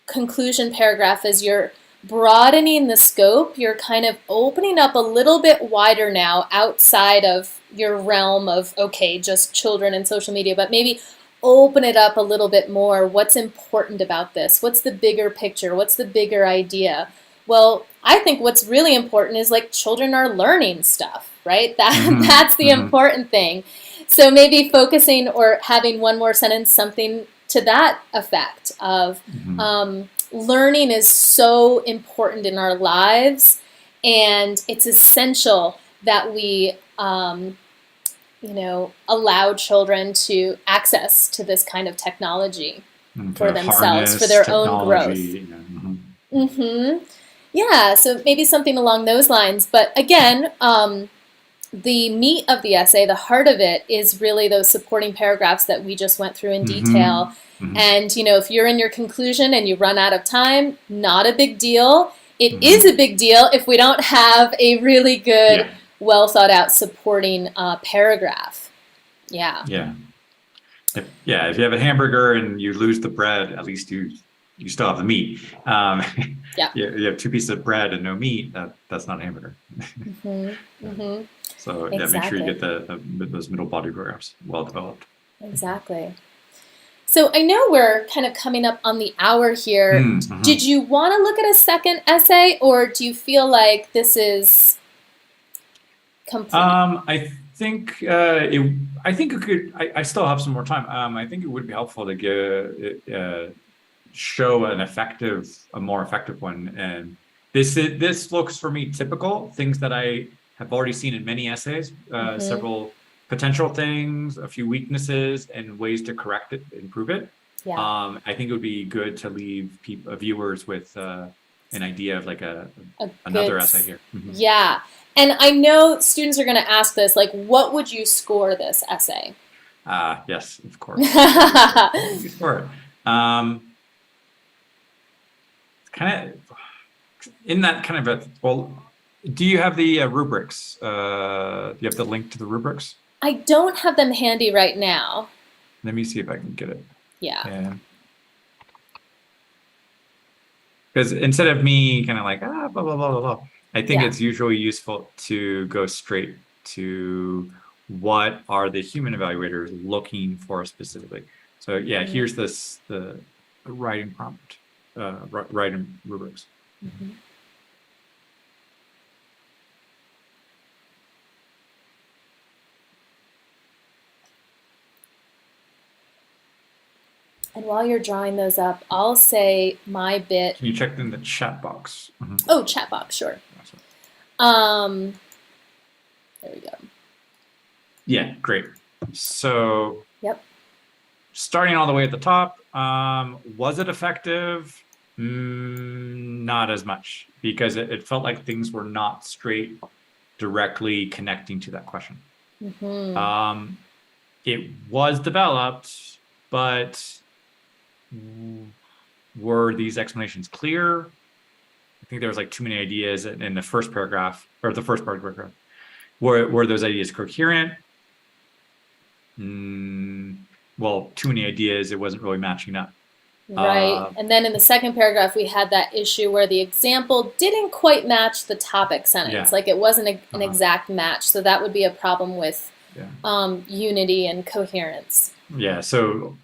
conclusion paragraph as you're broadening the scope. You're kind of opening up a little bit wider now outside of your realm of, okay, just children and social media, but maybe open it up a little bit more. What's important about this? What's the bigger picture? What's the bigger idea? Well, I think what's really important is like children are learning stuff, right? That's the important thing. So maybe focusing or having one more sentence, something to that effect of learning is so important in our lives, and it's essential that we allow children to access to this kind of technology for themselves, for their own growth. Yeah, so maybe something along those lines. But again, the meat of the essay, the heart of it, is really those supporting paragraphs that we just went through in detail. And, if you're in your conclusion and you run out of time, not a big deal. It is a big deal if we don't have a really good, well thought out supporting paragraph. Yeah. If you have a hamburger and you lose the bread, at least you still have the meat. You have 2 pieces of bread and no meat, that's not a hamburger. So yeah, make sure you get those middle body paragraphs well developed. Exactly. So I know we're kind of coming up on the hour here. Did you want to look at a second essay, or do you feel like this is complete? I think it could. I still have some more time. I think it would be helpful to show a more effective one. And this looks for me typical things that I have already seen in many essays. Several potential things, a few weaknesses, and ways to correct it, improve it. I think it would be good to leave viewers with an idea of like another essay here. Yeah. And I know students are going to ask this, like, what would you score this essay? Yes, of course. You score it. It's kind of in that kind of do you have the rubrics? Do you have the link to the rubrics? I don't have them handy right now. Let me see if I can get it. Yeah. Because instead of me kind of like, blah, blah, blah, blah, blah, I think it's usually useful to go straight to what are the human evaluators looking for specifically. So here's the writing prompt, writing rubrics. And while you're drawing those up, I'll say my bit. Can you check in the chat box? Oh, chat box, sure. There we go. Yeah, great. So starting all the way at the top, was it effective? Not as much, because it felt like things were not straight directly connecting to that question. It was developed, but were these explanations clear? I think there was like too many ideas in the first paragraph, or the first part of the paragraph. Were those ideas coherent? Well, too many ideas, it wasn't really matching up. Right. And then in the second paragraph, we had that issue where the example didn't quite match the topic sentence. Like it wasn't an exact match. So that would be a problem with unity and coherence. Yeah. So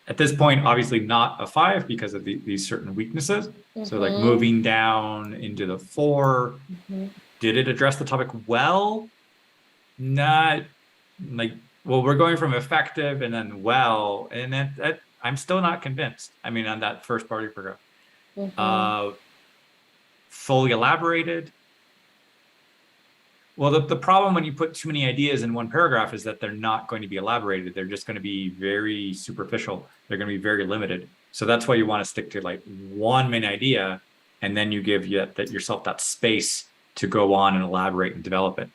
at this point, obviously not a 5 because of these certain weaknesses. So like moving down into the 4, did it address the topic well? Not like, well, we're going from effective and then well, and that I'm still not convinced. I mean, on that first part of your paragraph. Fully elaborated. Well, the problem when you put too many ideas in one paragraph is that they're not going to be elaborated. They're just going to be very superficial. They're going to be very limited. So that's why you want to stick to like one main idea, and then you give yourself that space to go on and elaborate and develop it.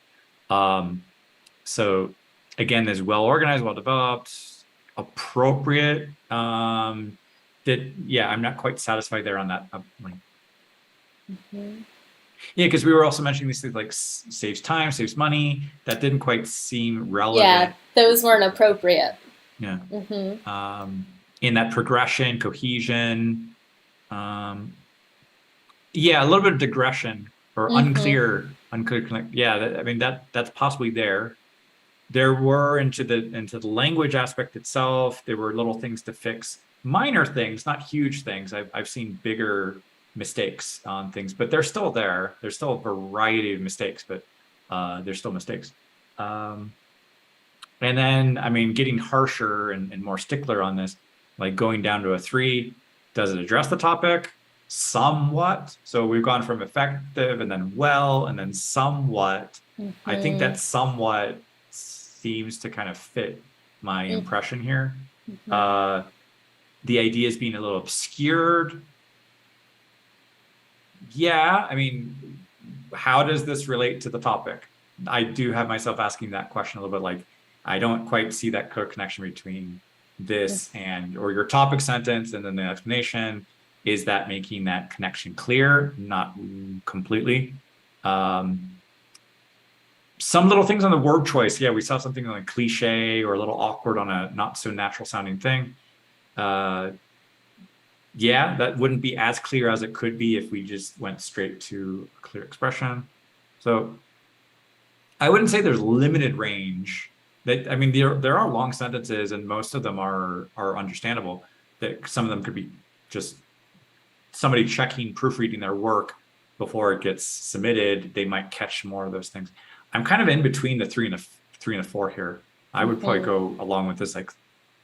So again, there's well organized, well developed, appropriate. I'm not quite satisfied there on that. Yeah, because we were also mentioning these things like saves time, saves money. That didn't quite seem relevant. Yeah, those weren't appropriate. Yeah. In that progression, cohesion. A little bit of digression or unclear connect. Yeah, I mean that's possibly there. There were into the language aspect itself. There were little things to fix, minor things, not huge things. I've seen bigger mistakes on things, but they're still there. There's still a variety of mistakes, but they're still mistakes. And then, I mean, getting harsher and more stickler on this, like going down to a 3. Does it address the topic? Somewhat. So we've gone from effective and then well and then somewhat. I think that somewhat seems to kind of fit my impression here. The idea is being a little obscured. Yeah, I mean, how does this relate to the topic? I do have myself asking that question a little bit, like, I don't quite see that clear connection between this or your topic sentence and then the explanation. Is that making that connection clear? Not completely. Some little things on the word choice. Yeah, we saw something like cliche or a little awkward on a not so natural sounding thing. Yeah, that wouldn't be as clear as it could be if we just went straight to a clear expression. So I wouldn't say there's limited range. I mean, there are long sentences and most of them are understandable. That some of them could be just somebody checking, proofreading their work before it gets submitted. They might catch more of those things. I'm kind of in between the 3 and the 4 here. I would probably go along with this like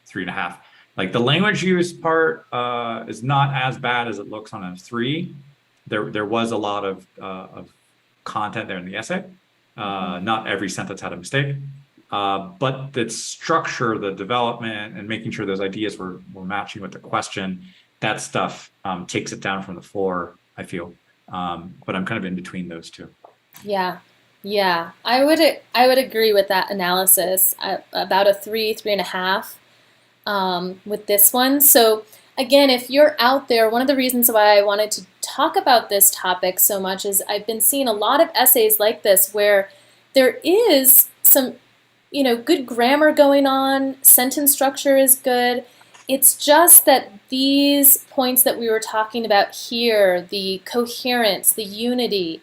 3.5. Like the language use part is not as bad as it looks on a 3. There was a lot of content there in the essay. Not every sentence had a mistake, but the structure, the development, and making sure those ideas were matching with the question, that stuff takes it down from the 4, I feel. But I'm kind of in between those two. Yeah, I would agree with that analysis. About a 3.5 with this one. So again, if you're out there, one of the reasons why I wanted to talk about this topic so much is I've been seeing a lot of essays like this where there is some, good grammar going on, sentence structure is good. It's just that these points that we were talking about here, the coherence, the unity,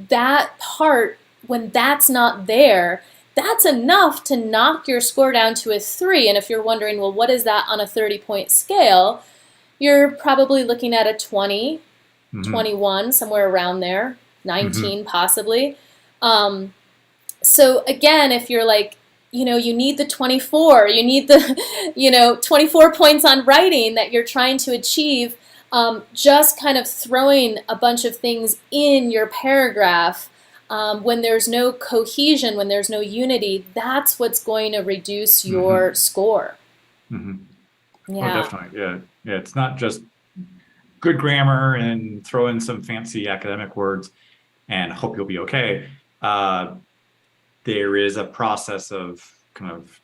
that part, when that's not there, that's enough to knock your score down to a 3. And if you're wondering, well, what is that on a 30-point scale? You're probably looking at a 20, 21, somewhere around there, 19 possibly. So again, if you're like, you need the 24, you need the, 24 points on writing that you're trying to achieve, just kind of throwing a bunch of things in your paragraph When there's no cohesion, when there's no unity, that's what's going to reduce your score. Oh, Yeah. definitely. Yeah. Yeah. It's not just good grammar and throw in some fancy academic words and hope you'll be okay. There is a process of kind of,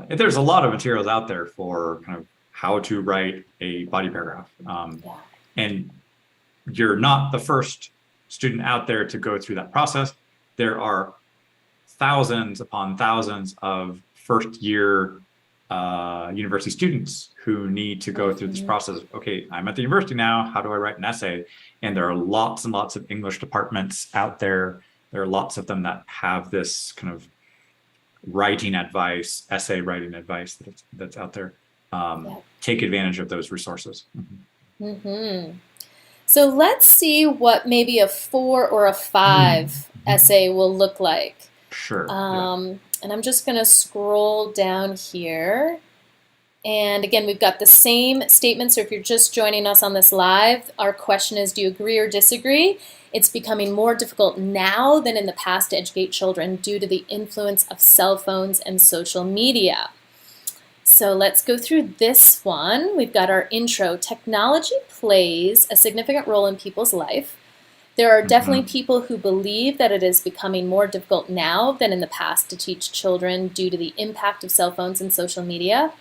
there's a lot of materials out there for kind of how to write a body paragraph. Yeah. And you're not the first student out there to go through that process. There are thousands upon thousands of first year university students who need to go through this process. Okay, I'm at the university now. How do I write an essay? And there are lots and lots of English departments out there. There are lots of them that have this kind of writing advice, essay writing advice that's out there. Take advantage of those resources. So let's see what maybe a 4 or a 5 essay will look like. Sure. And I'm just going to scroll down here. And again, we've got the same statement. So if you're just joining us on this live, our question is, do you agree or disagree? It's becoming more difficult now than in the past to educate children due to the influence of cell phones and social media. So let's go through this one. We've got our intro. Technology plays a significant role in people's life. There are definitely people who believe that it is becoming more difficult now than in the past to teach children due to the impact of cell phones and social media.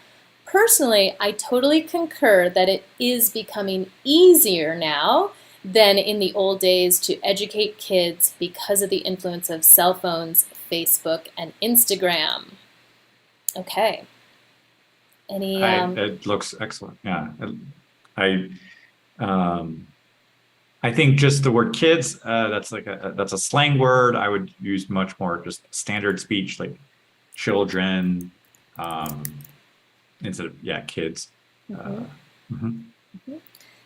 Personally, I totally concur that it is becoming easier now than in the old days to educate kids because of the influence of cell phones, Facebook, and Instagram. Okay. Any? It looks excellent. Yeah. I think just the word kids, that's like that's a slang word. I would use much more just standard speech, like children, instead of kids.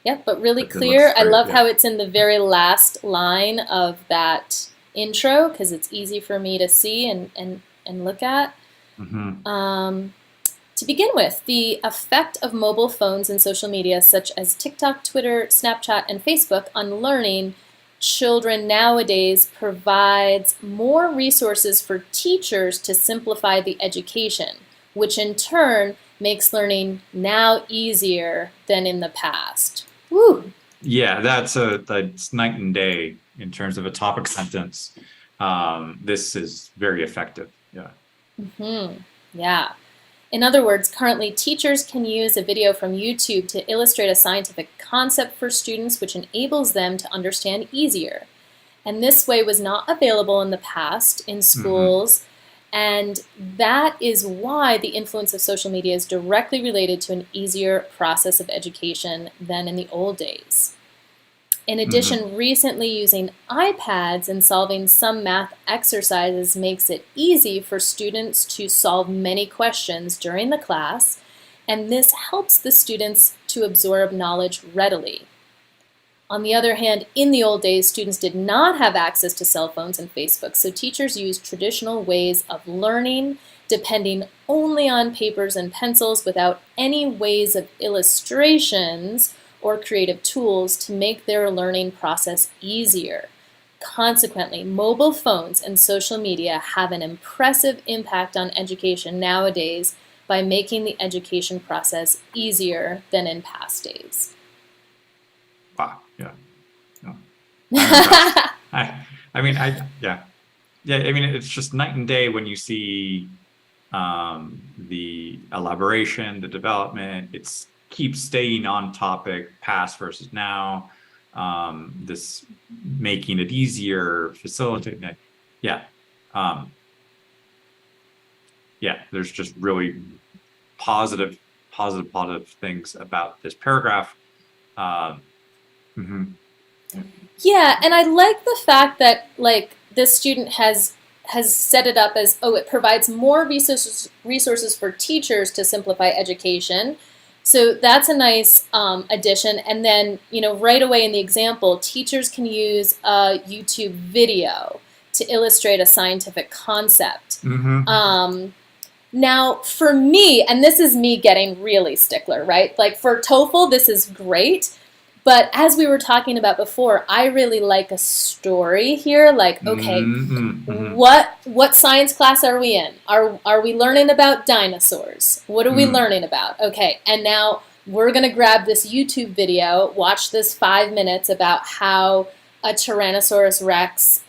Yeah, but really clear. I love how it's in the very last line of that intro because it's easy for me to see and look at. To begin with, the effect of mobile phones and social media such as TikTok, Twitter, Snapchat, and Facebook on learning children nowadays provides more resources for teachers to simplify the education, which in turn makes learning now easier than in the past. Woo! Yeah, that's night and day in terms of a topic sentence. This is very effective. Yeah. Yeah. In other words, currently teachers can use a video from YouTube to illustrate a scientific concept for students, which enables them to understand easier. And this way was not available in the past in schools. And that is why the influence of social media is directly related to an easier process of education than in the old days. In addition, recently using iPads and solving some math exercises makes it easy for students to solve many questions during the class, and this helps the students to absorb knowledge readily. On the other hand, in the old days, students did not have access to cell phones and Facebook, so teachers used traditional ways of learning, depending only on papers and pencils without any ways of illustrations or creative tools to make their learning process easier. Consequently, mobile phones and social media have an impressive impact on education nowadays by making the education process easier than in past days. Wow. Yeah. I mean, it's just night and day when you see the elaboration, the development. It's keeps staying on topic, past versus now. This making it easier, facilitating it. There's just really positive things about this paragraph. Yeah, and I like the fact that this student has set it up as, it provides more resources for teachers to simplify education. So that's a nice addition. And then, right away in the example, teachers can use a YouTube video to illustrate a scientific concept. Now, for me, and this is me getting really stickler, right? Like for TOEFL, this is great. But as we were talking about before, I really like a story here. Like, okay, what science class are we in? Are we learning about dinosaurs? What are we learning about? Okay, and now we're going to grab this YouTube video, watch this 5 minutes about how a Tyrannosaurus Rex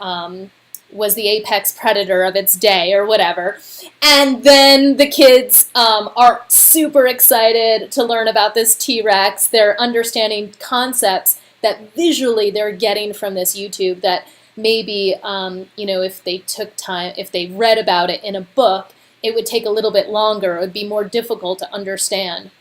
was the apex predator of its day or whatever. And then the kids are super excited to learn about this T-Rex. They're understanding concepts that visually they're getting from this YouTube that maybe, if they took time, if they read about it in a book, it would take a little bit longer. It would be more difficult to understand.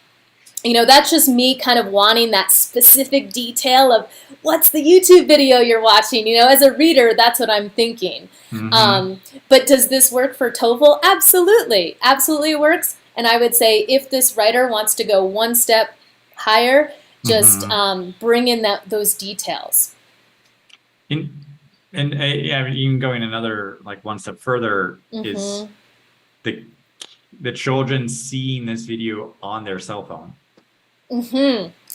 That's just me kind of wanting that specific detail of what's the YouTube video you're watching. As a reader, that's what I'm thinking. But does this work for TOEFL? Absolutely. Absolutely works. And I would say if this writer wants to go one step higher, just bring in those details. Even going another, one step further is the children seeing this video on their cell phone.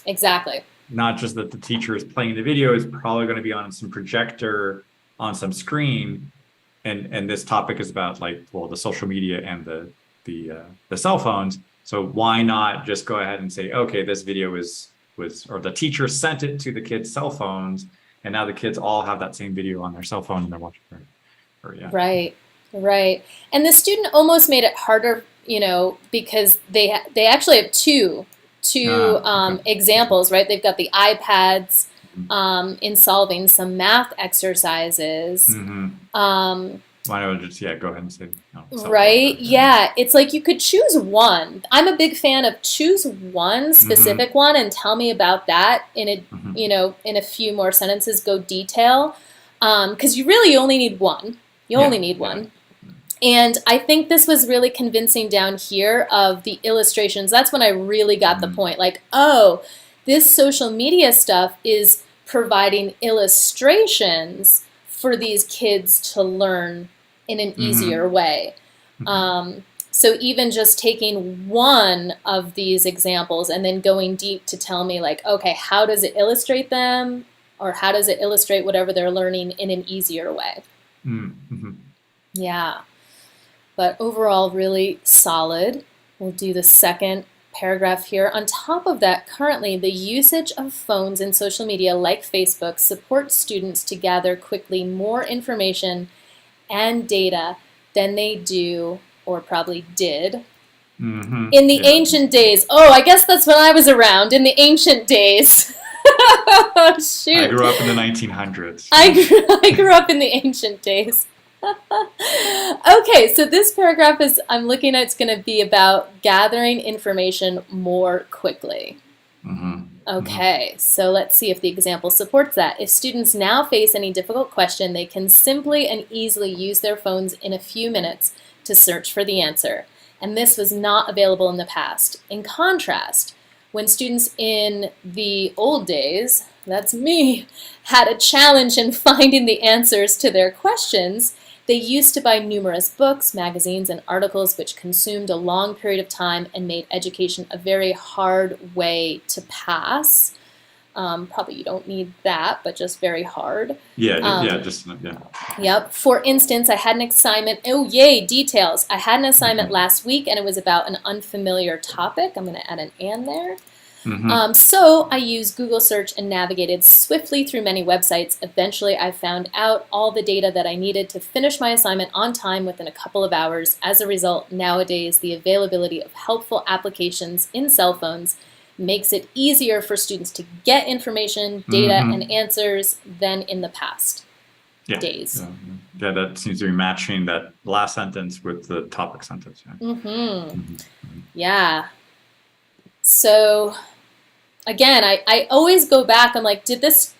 Exactly. Not just that the teacher is playing the video, is probably going to be on some projector on some screen, and this topic is about the social media and the cell phones. So why not just go ahead and say, okay, this video was or the teacher sent it to the kids' cell phones, and now the kids all have that same video on their cell phone and they're watching it. Right. And the student almost made it harder, because they actually have two examples, right? They've got the iPads in solving some math exercises. Why don't I just go ahead and say right? Yeah, it's like you could choose one. I'm a big fan of choose one specific one and tell me about that in a few more sentences. Go detail, because you really only need one. You only need one. And I think this was really convincing down here of the illustrations. That's when I really got the point. This social media stuff is providing illustrations for these kids to learn in an easier way. So even just taking one of these examples and then going deep to tell me okay, how does it illustrate them? Or how does it illustrate whatever they're learning in an easier way? Yeah. But overall, really solid. We'll do the second paragraph here. On top of that, currently, the usage of phones and social media like Facebook supports students to gather quickly more information and data than they do, or probably did, in the ancient days. Oh, I guess that's when I was around, in the ancient days. Oh, shoot. I grew up in the 1900s. I grew up in the ancient days. Okay, so this paragraph I'm looking at, it's going to be about gathering information more quickly. Okay, so let's see if the example supports that. If students now face any difficult question, they can simply and easily use their phones in a few minutes to search for the answer. And this was not available in the past. In contrast, when students in the old days, that's me, had a challenge in finding the answers to their questions, they used to buy numerous books, magazines, and articles which consumed a long period of time and made education a very hard way to pass. Probably you don't need that, but just very hard. Yep. For instance, I had an assignment. Oh, yay, details. I had an assignment last week, and it was about an unfamiliar topic. I'm going to add an "and" there. So I used Google search and navigated swiftly through many websites. Eventually, I found out all the data that I needed to finish my assignment on time within a couple of hours. As a result, nowadays, the availability of helpful applications in cell phones makes it easier for students to get information, data, and answers than in the past days. Yeah, that seems to be matching that last sentence with the topic sentence. Yeah. So again, I always go back. I'm like, did this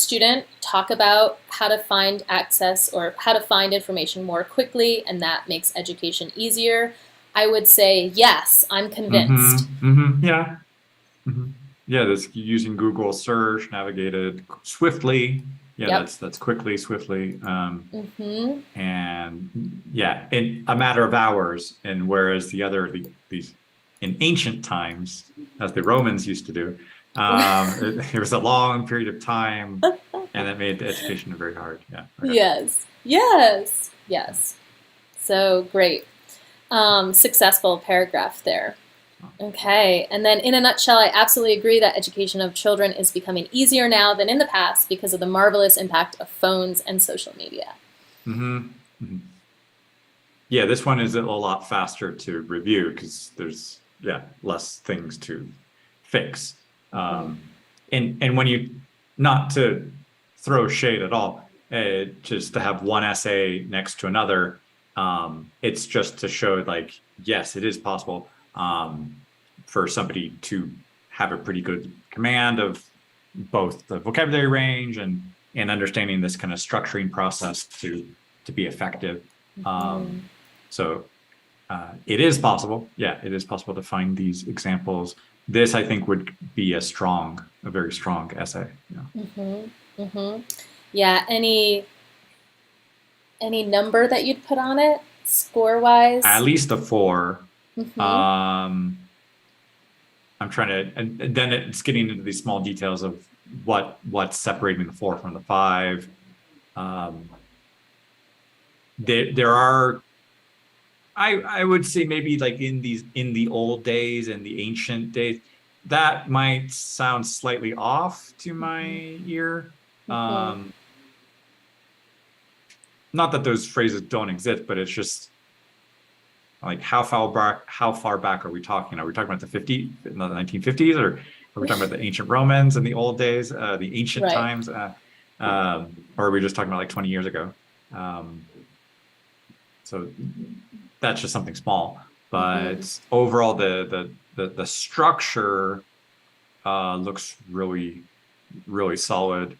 student talk about how to find access or how to find information more quickly, and that makes education easier? I would say yes. I'm convinced. Yeah, that's using Google search, navigated swiftly. Yeah, that's quickly, swiftly, and in a matter of hours. And whereas these in ancient times, as the Romans used to do, It was a long period of time, and that made the education very hard. Yeah. Okay. Yes, yes, yes. So great. Successful paragraph there. Okay, and then in a nutshell, I absolutely agree that education of children is becoming easier now than in the past because of the marvelous impact of phones and social media. Yeah, this one is a lot faster to review because there's less things to fix. And when you, not to throw shade at all, just to have one essay next to another, it's just to show like, yes, it is possible for somebody to have a pretty good command of both the vocabulary range and understanding this kind of structuring process to be effective. So it is possible. Yeah, it is possible to find these examples. This, I think, would be a very strong essay. Yeah. Yeah. Any number that you'd put on it, score-wise? At least a 4. I'm trying to, and then it's getting into these small details of what's separating the 4 from the 5. There are, I would say maybe like in the old days and the ancient days, that might sound slightly off to my ear. Not that those phrases don't exist, but it's just like how far back are we talking? Are we talking about the 1950s, or are we talking about the ancient Romans in the old days, the ancient times, or are we just talking about like 20 years ago? So that's just something small, but overall the structure looks really, really solid.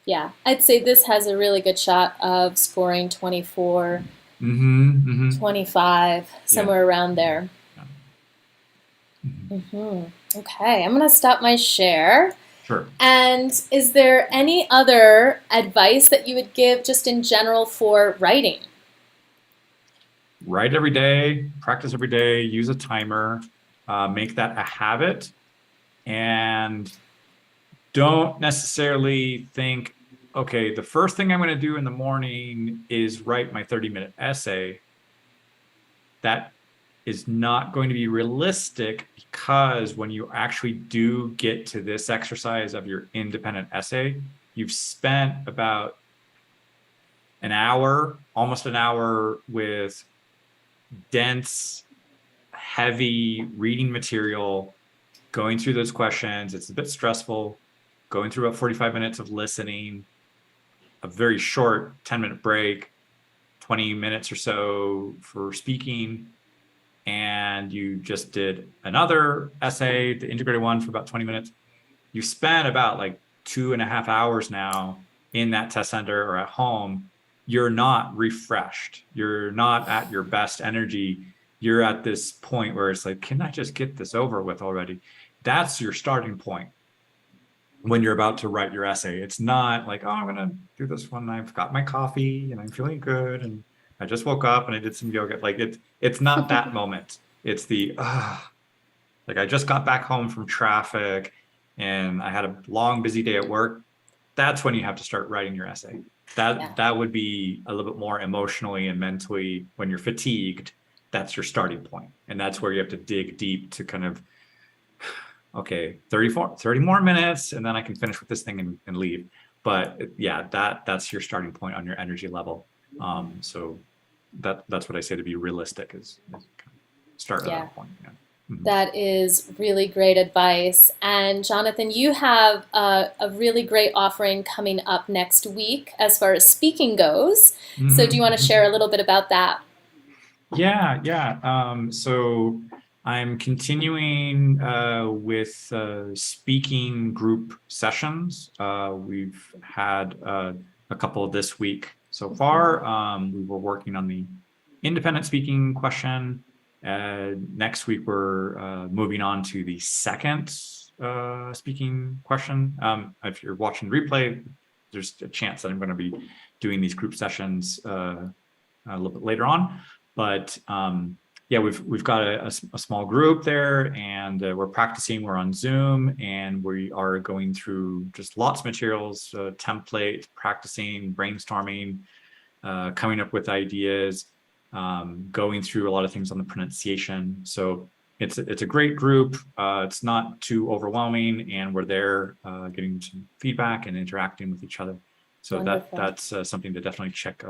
Yeah, I'd say this has a really good shot of scoring 24, 25, somewhere around there. Okay, I'm going to stop my share. Sure. And is there any other advice that you would give just in general for writing? Write every day, practice every day, use a timer, make that a habit, and don't necessarily think, okay, the first thing I'm going to do in the morning is write my 30-minute essay. That is not going to be realistic, because when you actually do get to this exercise of your independent essay, you've spent about an hour, almost an hour, with dense, heavy reading material, going through those questions. It's a bit stressful. Going through about 45 minutes of listening, a very short 10-minute break, 20 minutes or so for speaking, and you just did another essay, the integrated one, for about 20 minutes. You spent about like 2.5 hours now in that test center or at home. You're not refreshed. You're not at your best energy. You're at this point where it's like, can I just get this over with already? That's your starting point when you're about to write your essay. It's not like, oh, I'm going to do this one. I've got my coffee and I'm feeling good, and I just woke up and I did some yoga. Like it's not that moment. It's the, like I just got back home from traffic and I had a long, busy day at work. That's when you have to start writing your essay. That would be a little bit more emotionally and mentally when you're fatigued. That's your starting point. And that's where you have to dig deep to kind of, okay, 30 more minutes, and then I can finish with this thing and leave. But yeah, that's your starting point on your energy level. So that's what I say to be realistic, is start at that point. Yeah. That is really great advice. And Jonathan, you have a really great offering coming up next week as far as speaking goes. So do you want to share a little bit about that? Yeah. So I'm continuing with speaking group sessions. We've had a couple this week so far. We were working on the independent speaking question. Next week, we're moving on to the second speaking question. If you're watching the replay, there's a chance that I'm going to be doing these group sessions a little bit later on. But yeah, we've got a small group there, and we're practicing. We're on Zoom, and we are going through just lots of materials, template, practicing, brainstorming, coming up with ideas, going through a lot of things on the pronunciation. So it's a great group. It's not too overwhelming, and we're there getting some feedback and interacting with each other. So Wonderful. that's something to definitely check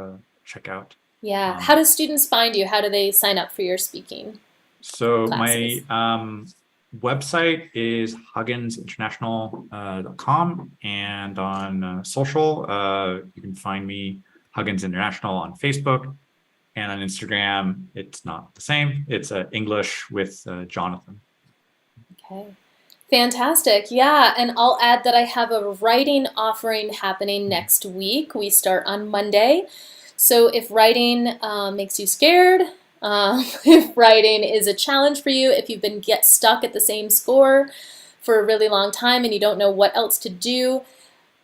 out. Yeah. How do students find you? How do they sign up for your speaking So classes? my website is hugginsinternational.com, and on social, you can find me Huggins International on Facebook, and on Instagram, it's not the same. It's English with Jonathan. Okay. Fantastic. Yeah, and I'll add that I have a writing offering happening next week. We start on Monday. So if writing makes you scared, if writing is a challenge for you, if you've been stuck at the same score for a really long time and you don't know what else to do,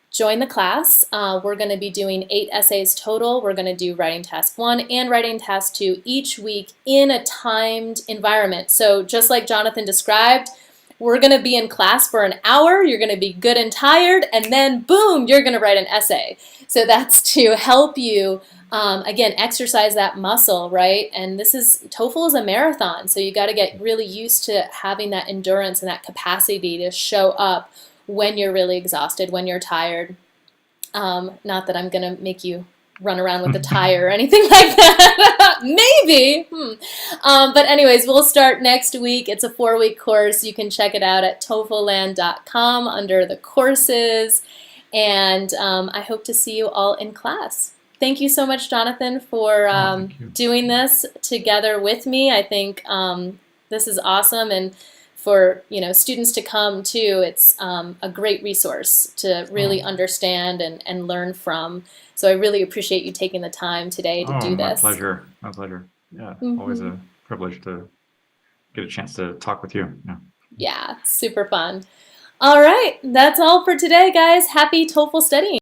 join the class. We're going to be doing 8 essays total. We're going to do writing task 1 and writing task 2 each week in a timed environment. So just like Jonathan described, we're going to be in class for an hour, you're going to be good and tired, and then boom, you're going to write an essay. So that's to help you, again, exercise that muscle, right? And TOEFL is a marathon, so you got to get really used to having that endurance and that capacity to show up when you're really exhausted, when you're tired. Not that I'm going to make you run around with a tire or anything like that. Maybe. But anyways, we'll start next week. It's a 4-week course. You can check it out at TOEFLland.com under the courses. And I hope to see you all in class. Thank you so much, Jonathan, for doing this together with me. I think this is awesome. And for students to come too, it's a great resource to really understand and learn from. So I really appreciate you taking the time today to do this. My pleasure. My pleasure. Yeah, always a privilege to get a chance to talk with you. Yeah, super fun. All right, that's all for today, guys. Happy TOEFL studying.